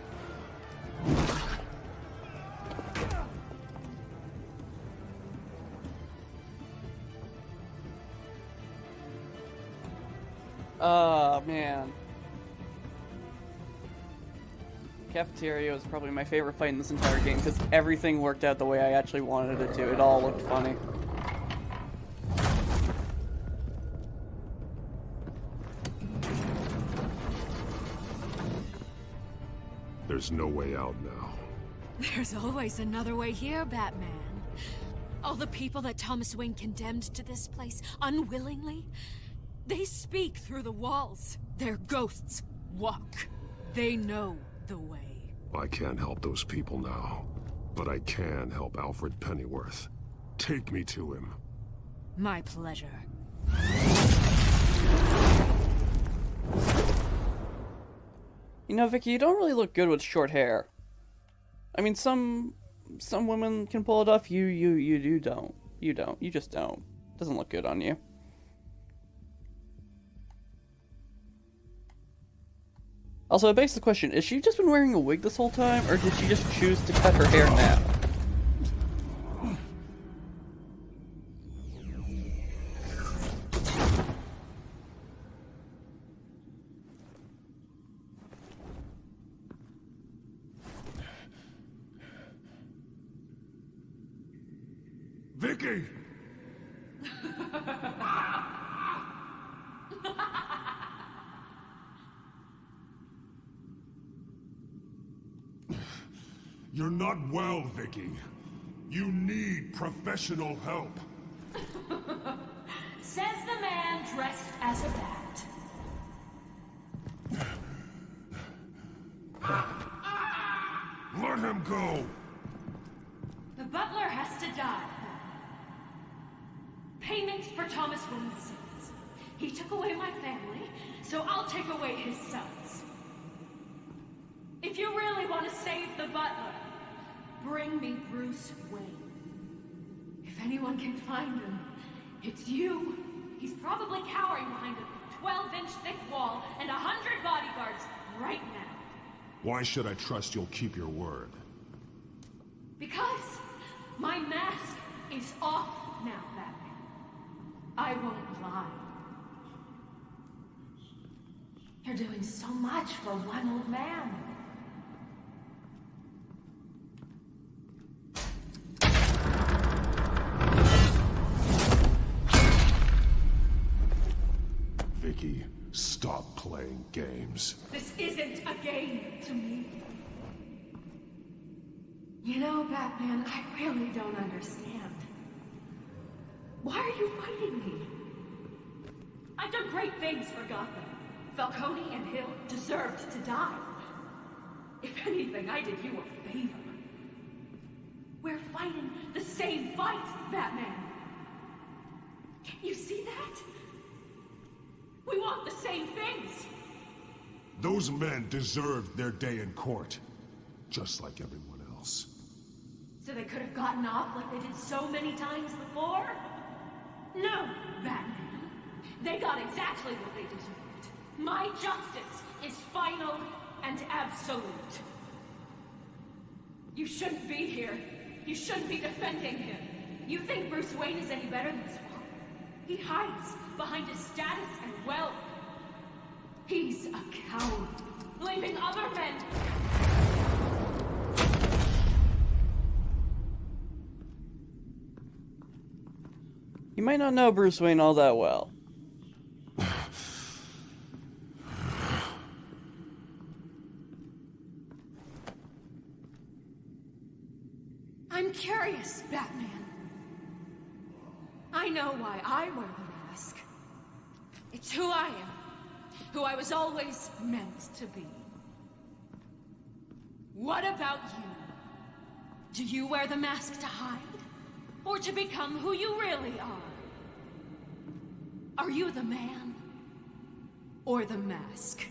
S1: Oh, man. Cafeteria was probably my favorite fight in this entire game because everything worked out the way I actually wanted it to. It all looked funny.
S14: There's no way out now.
S18: There's always another way here, Batman. All the people that Thomas Wayne condemned to this place unwillingly, they speak through the walls. Their ghosts walk. They know the way.
S14: I can't help those people now, but I can help Alfred Pennyworth. Take me to him.
S18: My pleasure.
S1: You know, Vicky, you don't really look good with short hair. I mean, some women can pull it off. You don't. You don't. You just don't. Doesn't look good on you. Also, it begs the question, is she just been wearing a wig this whole time, or did she just choose to cut her hair now?
S16: Vicky! You're not well, Vicky. You need professional help.
S18: Says the man dressed as a bat.
S16: Let him go!
S18: The butler has to die. Payment for Thomas Wayne's sins. He took away my family, so I'll take away his sons. If you really want to save the butler, Bring me Bruce Wayne. If anyone can find him, it's you. He's probably cowering behind a 12-inch thick wall and 100 bodyguards right now.
S14: Why should I trust you'll keep your word?
S18: Because my mask is off now, Batman. I won't lie. You're doing so much for one old man.
S14: Vicky, stop playing games.
S18: This isn't a game to me. You know, Batman, I really don't understand. Why are you fighting me? I've done great things for Gotham. Falcone and Hill deserved to die. If anything, I did you a favor. We're fighting the same fight, Batman. Can't you see that? We want the same things.
S14: Those men deserved their day in court, just like everyone else.
S18: So they could have gotten off like they did so many times before? No, Batman. They got exactly what they deserved. My justice is final and absolute. You shouldn't be here. You shouldn't be defending him. You think Bruce Wayne is any better than Swamp? He hides behind his status and wealth. He's a coward, blaming other men.
S1: You might not know Bruce Wayne all that well.
S18: I'm curious, Batman. I know why I wear the mask. It's who I am. Who I was always meant to be. What about you? Do you wear the mask to hide? Or to become who you really are? Are you the man? Or the mask?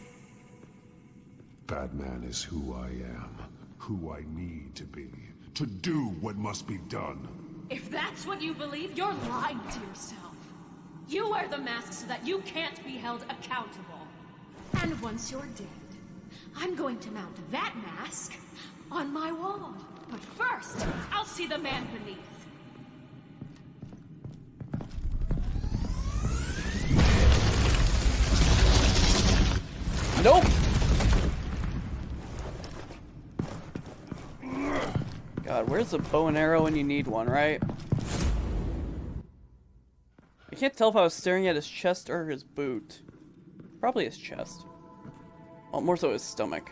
S14: Batman is who I am, who I need to be, to do what must be done.
S18: If that's what you believe, you're lying to yourself. You wear the mask so that you can't be held accountable. And once you're dead, I'm going to mount that mask on my wall. But first, I'll see the man beneath.
S1: Nope! God, where's a bow and arrow when you need one, right? I can't tell if I was staring at his chest or his boot. Probably his chest. Well, more so his stomach.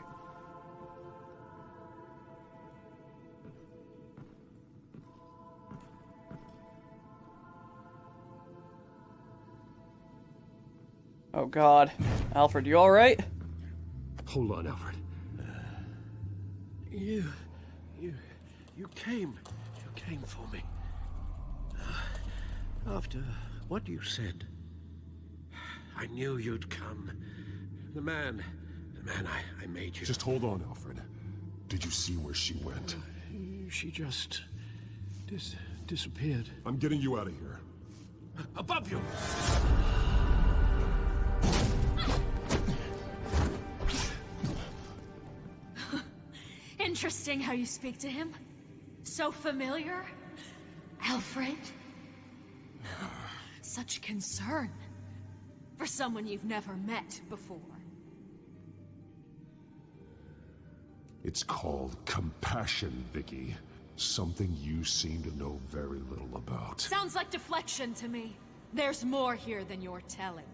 S1: Oh God. Alfred, you alright?
S8: Hold on, Alfred. You came for me. After what you said, I knew you'd come. The man I made you.
S14: Just hold on, Alfred. Did you see where she went?
S8: She just disappeared.
S14: I'm getting you out of here.
S8: Above you!
S18: Interesting how you speak to him. So familiar. Alfred. Such concern. For someone you've never met before.
S14: It's called compassion, Vicky. Something you seem to know very little about.
S18: Sounds like deflection to me. There's more here than you're telling.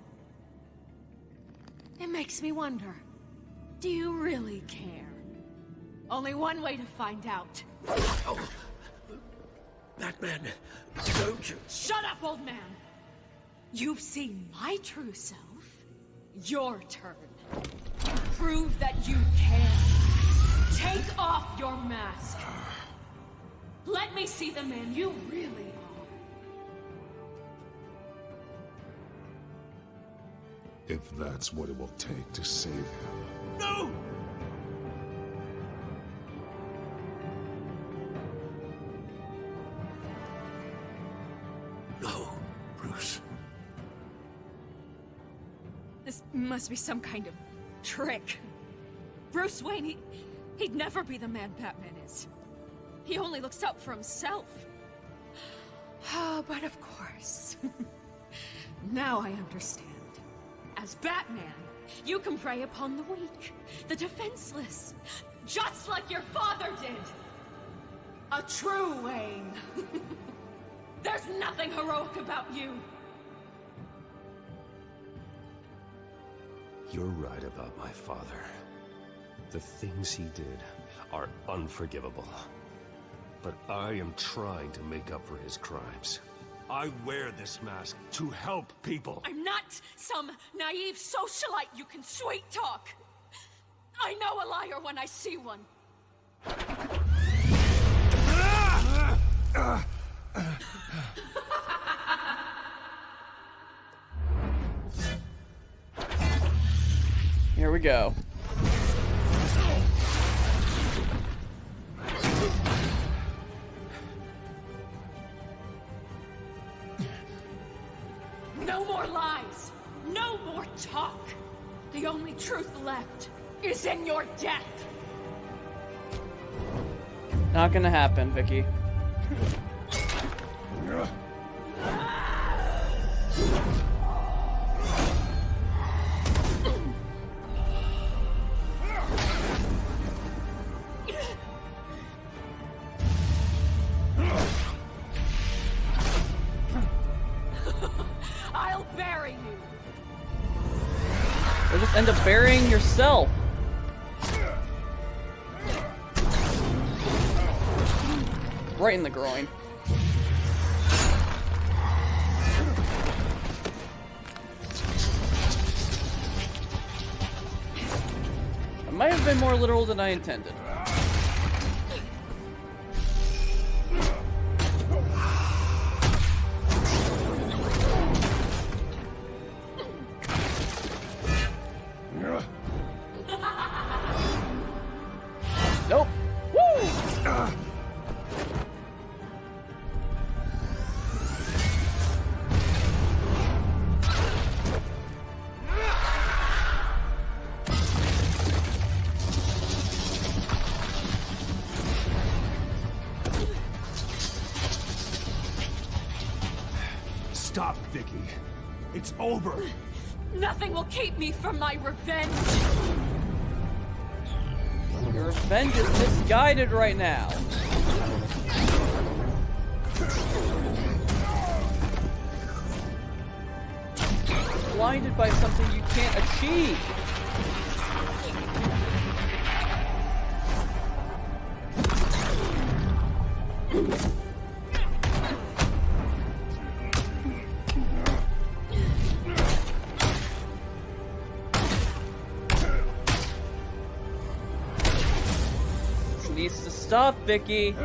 S18: It makes me wonder. Do you really care? Only one way to find out.
S8: Oh. Batman, don't you...
S18: Shut up, old man! You've seen my true self. Your turn. Prove that you can. Take off your mask. Let me see the man you really are.
S14: If that's what it will take to save him.
S8: No!
S18: Must be some kind of trick. Bruce Wayne, he'd never be the man Batman is. He only looks out for himself. Oh, but of course. Now I understand. As Batman, you can prey upon the weak, the defenseless, just like your father did. A true Wayne. There's nothing heroic about you.
S7: You're right about my father. The things he did are unforgivable. But I am trying to make up for his crimes. I wear this mask to help people.
S18: I'm not some naive socialite you can sweet talk. I know a liar when I see one.
S1: Here we go.
S18: No more lies! No more talk! The only truth left is in your death!
S1: Not gonna happen, Vicky.
S18: I'll bury you!
S1: Or just end up burying yourself. Right in the groin. It might have been more literal than I intended. Nope. Woo!
S10: Stop, Vicky. It's over.
S18: Nothing will keep me from my revenge!
S1: Your revenge is misguided right now. Blinded by something you can't achieve. Needs to stop, Vicky.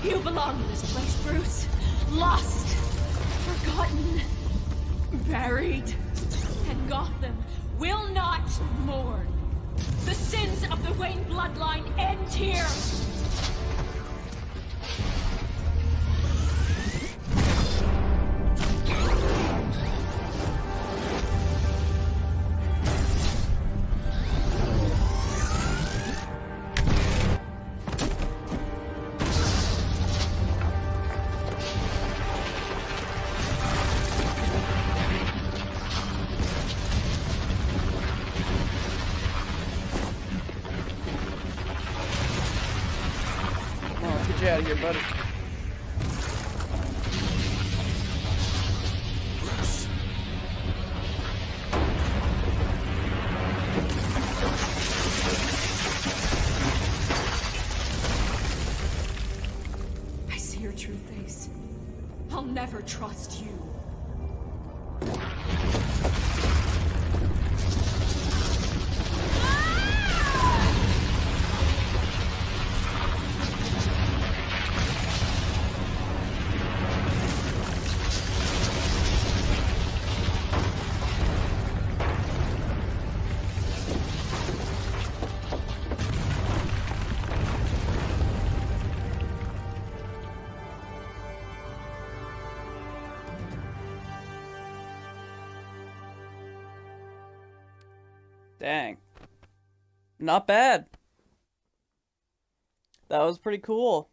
S18: You belong in this place, Bruce. Lost, forgotten, buried. And Gotham will not mourn. The sins of the Wayne bloodline end here. Get out of here, buddy. I see your true face. I'll never trust you.
S1: Dang. Not bad. That was pretty cool.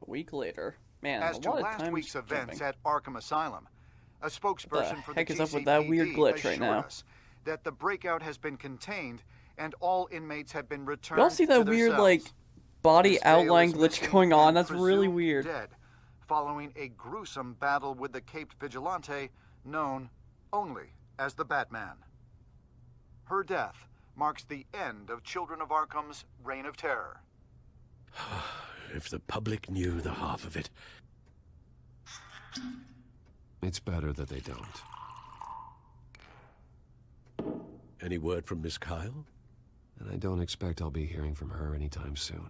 S1: A week later. Man,
S9: As
S1: a
S9: to
S1: lot of
S9: last
S1: time
S9: week's events
S1: jumping.
S9: at Arkham Asylum, a spokesperson for the
S1: Heck is up with that weird
S9: GCPD
S1: glitch right
S9: assured
S1: now?
S9: us that the breakout has been contained and all inmates have been returned
S1: Y'all see that
S9: to their
S1: weird,
S9: cells.
S1: like, body
S9: Miss Vale
S1: outline
S9: is
S1: glitch
S9: missing
S1: going on?
S9: and
S1: That's really
S9: presumed
S1: weird.
S9: Dead, following a gruesome battle with the caped vigilante known only as the Batman. Her death marks the end of Children of Arkham's reign of terror.
S8: If the public knew the half of it.
S7: It's better that they don't.
S8: Any word from Miss Kyle?
S7: And I don't expect I'll be hearing from her anytime soon.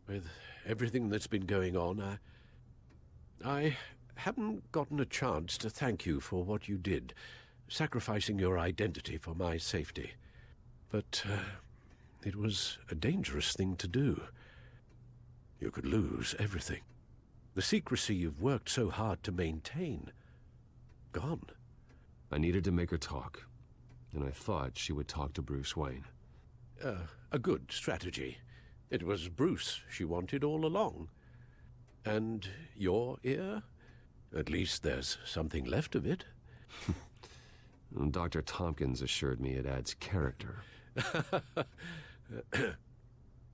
S8: With everything that's been going on, I haven't gotten a chance to thank you for what you did, sacrificing your identity for my safety. But it was a dangerous thing to do. You could lose everything. The secrecy you've worked so hard to maintain. Gone.
S7: I needed to make her talk, and I thought she would talk to Bruce Wayne.
S8: A good strategy. It was Bruce she wanted all along. And your ear? At least there's something left of it.
S7: Dr. Tompkins assured me it adds character.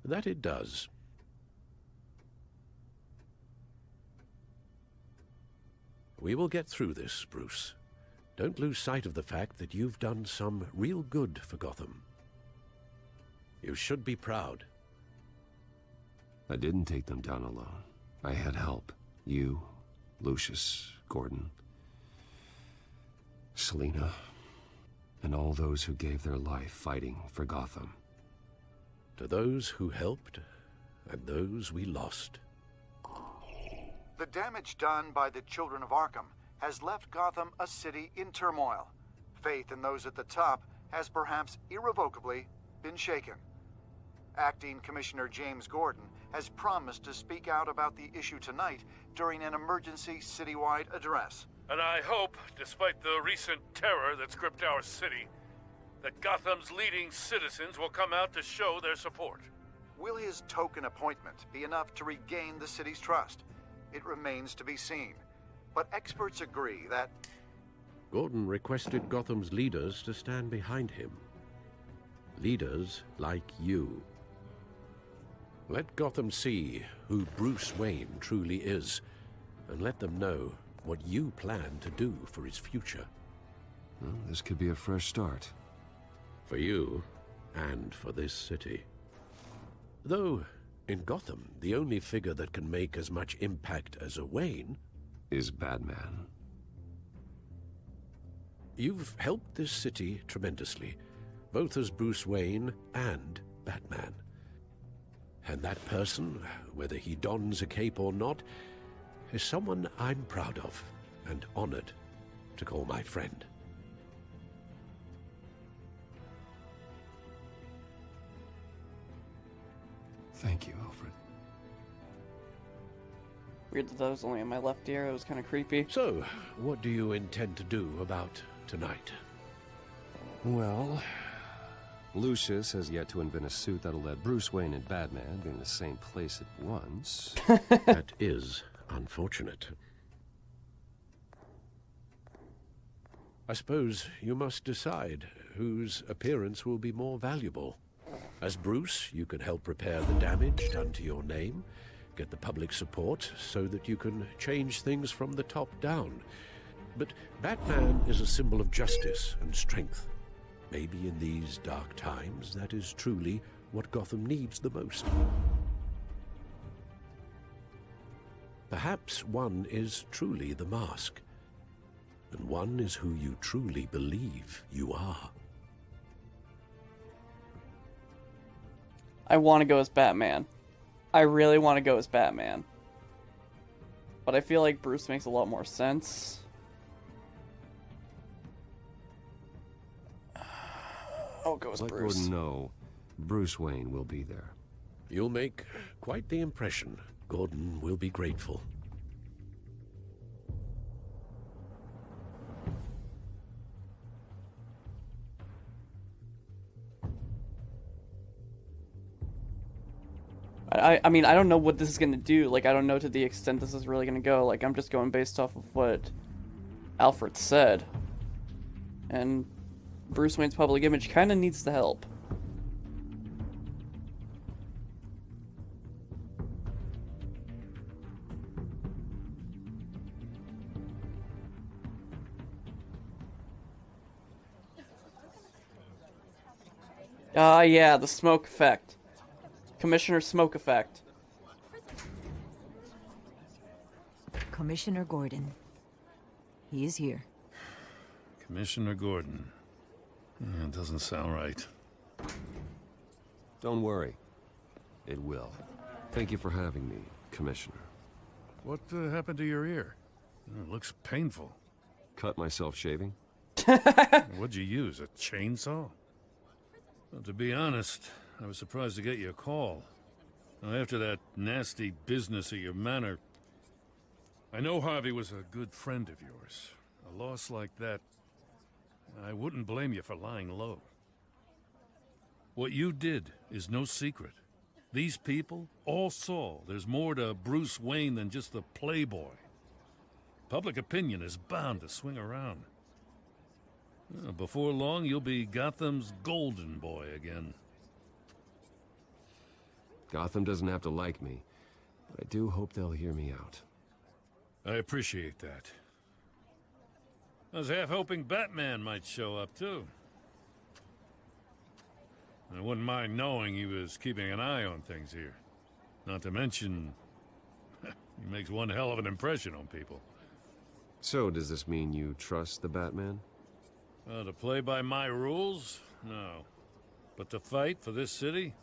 S8: That it does. We will get through this, Bruce. Don't lose sight of the fact that you've done some real good for Gotham. You should be proud.
S7: I didn't take them down alone. I had help. You, Lucius, Gordon, Selina, and all those who gave their life fighting for Gotham.
S8: To those who helped, and those we lost.
S9: The damage done by the Children of Arkham has left Gotham a city in turmoil. Faith in those at the top has perhaps irrevocably been shaken. Acting Commissioner James Gordon has promised to speak out about the issue tonight during an emergency citywide address.
S6: And I hope, despite the recent terror that's gripped our city, that Gotham's leading citizens will come out to show their support.
S9: Will his token appointment be enough to regain the city's trust? It remains to be seen. But experts agree that
S8: Gordon requested Gotham's leaders to stand behind him. Leaders like you. Let Gotham see who Bruce Wayne truly is, and let them know what you plan to do for his future.
S7: Well, this could be a fresh start.
S8: For you, and for this city. Though, in Gotham, the only figure that can make as much impact as a Wayne
S7: is Batman.
S8: You've helped this city tremendously, both as Bruce Wayne and Batman. And that person, whether he dons a cape or not, is someone I'm proud of and honored to call my friend.
S7: Thank you, Alfred.
S1: Weird that was only in my left ear. It was kind of creepy.
S8: So, what do you intend to do about tonight?
S7: Well, Lucius has yet to invent a suit that'll let Bruce Wayne and Batman be in the same place at once.
S8: That is unfortunate. I suppose you must decide whose appearance will be more valuable. As Bruce, you can help repair the damage done to your name, get the public support so that you can change things from the top down. But Batman is a symbol of justice and strength. Maybe in these dark times, that is truly what Gotham needs the most. Perhaps one is truly the mask, and one is who you truly believe you are.
S1: I want to go as Batman. I really want to go as Batman. But I feel like Bruce makes a lot more sense. I'll go as
S7: Let
S1: Bruce.
S7: Gordon know Bruce Wayne will be there.
S8: You'll make quite the impression. Gordon will be grateful.
S1: I mean, I don't know what this is gonna do. Like, I don't know to the extent this is really gonna go. Like, I'm just going based off of what Alfred said. And Bruce Wayne's public image kind of needs the help. Yeah, the smoke effect. Commissioner Smoke Effect.
S19: Commissioner Gordon. He is here.
S6: Commissioner Gordon. Yeah, it doesn't sound right.
S7: Don't worry. It will. Thank you for having me, Commissioner.
S6: What happened to your ear? It looks painful.
S7: Cut myself shaving?
S6: What'd you use, a chainsaw? Well, to be honest, I was surprised to get your call. Now, after that nasty business at your manor, I know Harvey was a good friend of yours. A loss like that, I wouldn't blame you for lying low. What you did is no secret. These people all saw there's more to Bruce Wayne than just the playboy. Public opinion is bound to swing around. Before long, you'll be Gotham's golden boy again.
S7: Gotham doesn't have to like me, but I do hope they'll hear me out.
S6: I appreciate that. I was half hoping Batman might show up, too. I wouldn't mind knowing he was keeping an eye on things here. Not to mention, he makes one hell of an impression on people.
S7: So, does this mean you trust the Batman?
S6: To play by my rules? No. But to fight for this city?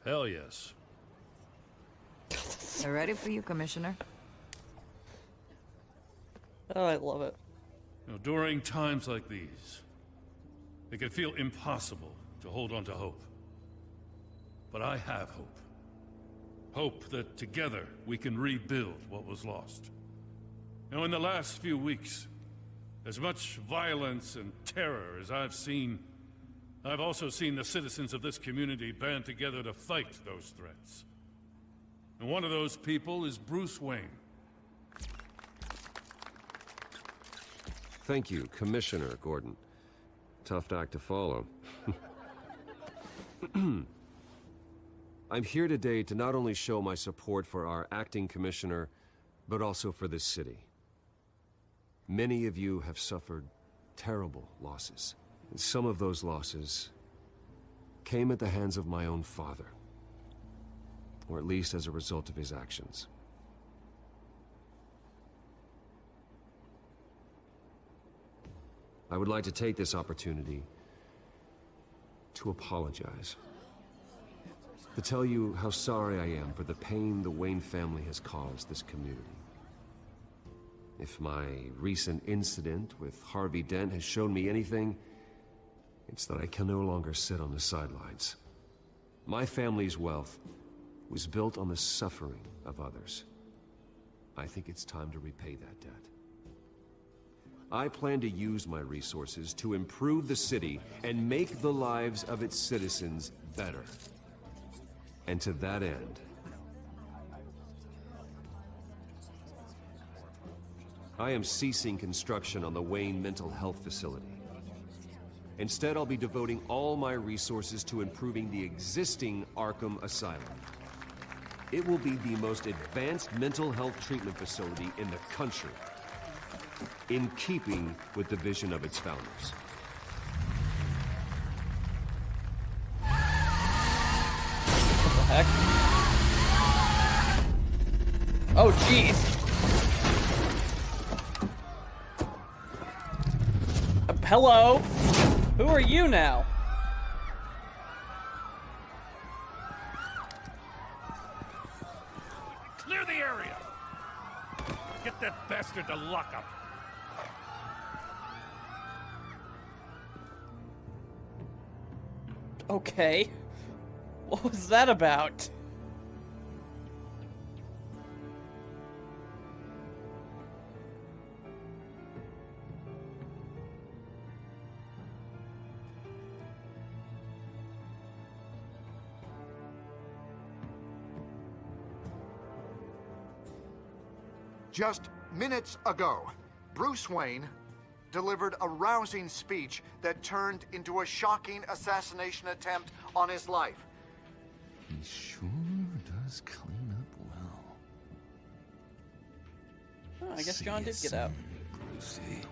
S6: Hell yes.
S19: They're ready for you, Commissioner.
S1: Oh, I love it.
S6: During times like these, it can feel impossible to hold on to hope. But I have hope. Hope that together we can rebuild what was lost. In the last few weeks, as much violence and terror as I've seen, I've also seen the citizens of this community band together to fight those threats. And one of those people is Bruce Wayne.
S7: Thank you, Commissioner Gordon. Tough act to follow. I'm here today to not only show my support for our acting commissioner, but also for this city. Many of you have suffered terrible losses. And some of those losses came at the hands of my own father. Or at least as a result of his actions. I would like to take this opportunity to apologize. To tell you how sorry I am for the pain the Wayne family has caused this community. If my recent incident with Harvey Dent has shown me anything, it's that I can no longer sit on the sidelines. My family's wealth was built on the suffering of others. I think it's time to repay that debt. I plan to use my resources to improve the city and make the lives of its citizens better. And to that end, I am ceasing construction on the Wayne Mental Health Facility. Instead, I'll be devoting all my resources to improving the existing Arkham Asylum. It will be the most advanced mental health treatment facility in the country, in keeping with the vision of its founders.
S1: What the heck? Oh, jeez. Hello? Who are you now?
S6: Clear the area! Get that bastard to lock up!
S1: Okay. What was that about?
S9: Just minutes ago, Bruce Wayne delivered a rousing speech that turned into a shocking assassination attempt on his life.
S2: He sure does clean up well.
S1: Oh, I guess John did get out.
S2: Brucey.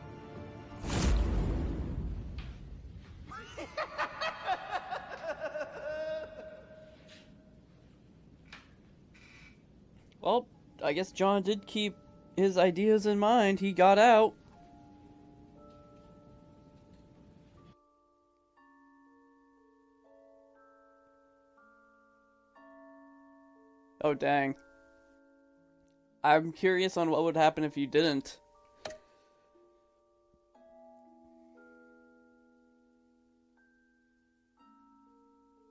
S1: Well, I guess John did keep his ideas in mind. He got out. Oh, dang. I'm curious on what would happen if you didn't.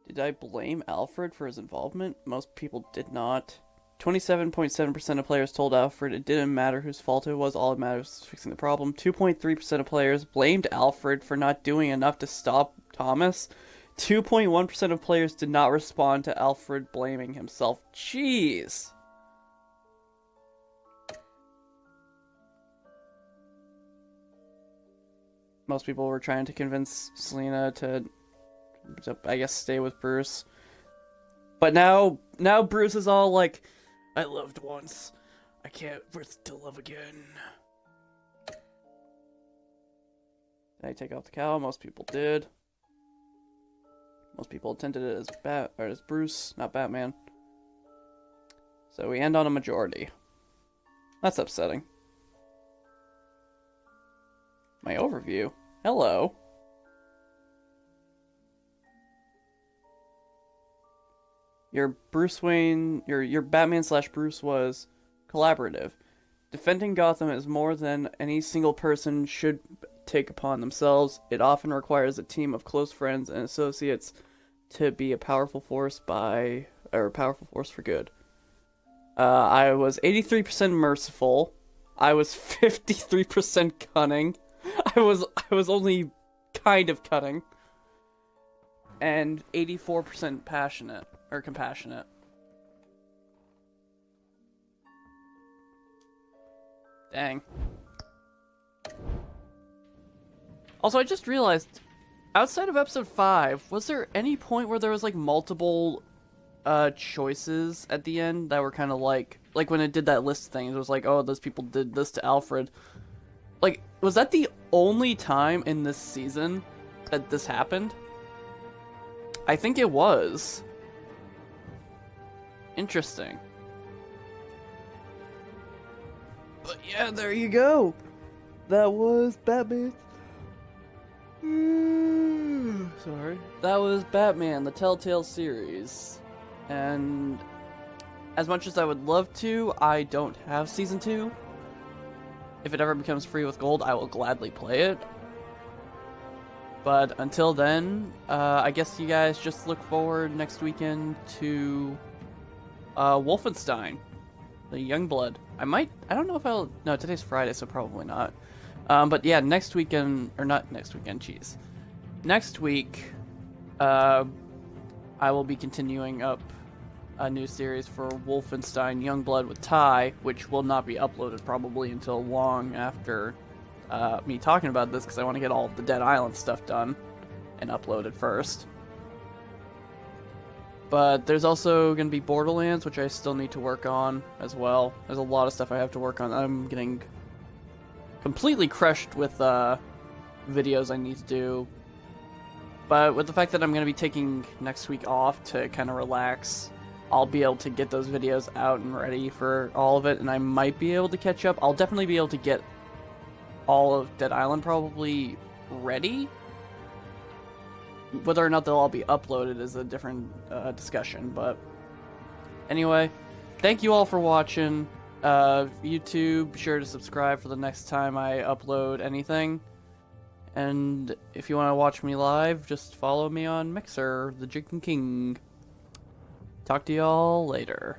S1: Did I blame Alfred for his involvement? Most people did not. 27.7% of players told Alfred it didn't matter whose fault it was, all that matters was fixing the problem. 2.3% of players blamed Alfred for not doing enough to stop Thomas. 2.1% of players did not respond to Alfred blaming himself. Jeez! Most people were trying to convince Selena to I guess, stay with Bruce. But now Bruce is all like, I loved once. I can't wait to love again. Did I take off the cowl? Most people did. Most people attended it as Bruce, not Batman. So we end on a majority. That's upsetting. My overview. Hello. Your Batman / Bruce was collaborative. Defending Gotham is more than any single person should take upon themselves. It often requires a team of close friends and associates to be a powerful force for good. I was 83% merciful. I was 53% cunning. I was only kind of cunning. And 84% passionate. Or compassionate. Dang. Also, I just realized, outside of episode 5, was there any point where there was, like, multiple, choices at the end that were kind of like when it did that list thing, it was like, oh, those people did this to Alfred. Like, was that the only time in this season that this happened? I think it was. Interesting. But yeah, there you go. That was Batman. Sorry. That was Batman, the Telltale series. And as much as I would love to, I don't have Season 2. If it ever becomes free with gold, I will gladly play it. But until then, I guess you guys just look forward next weekend to Wolfenstein, the Youngblood. I don't know if no, today's Friday, so probably not. But yeah, next weekend, or not next weekend, jeez. Next week, I will be continuing up a new series for Wolfenstein Youngblood with Ty, which will not be uploaded probably until long after me talking about this, because I want to get all the Dead Island stuff done and uploaded first. But there's also going to be Borderlands, which I still need to work on as well. There's a lot of stuff I have to work on. I'm getting completely crushed with videos I need to do. But with the fact that I'm going to be taking next week off to kind of relax, I'll be able to get those videos out and ready for all of it, and I might be able to catch up. I'll definitely be able to get all of Dead Island probably ready. Whether or not they'll all be uploaded is a different discussion, but anyway, thank you all for watching. YouTube, be sure to subscribe for the next time I upload anything. And if you want to watch me live, just follow me on Mixer, the Jaken King. Talk to y'all later.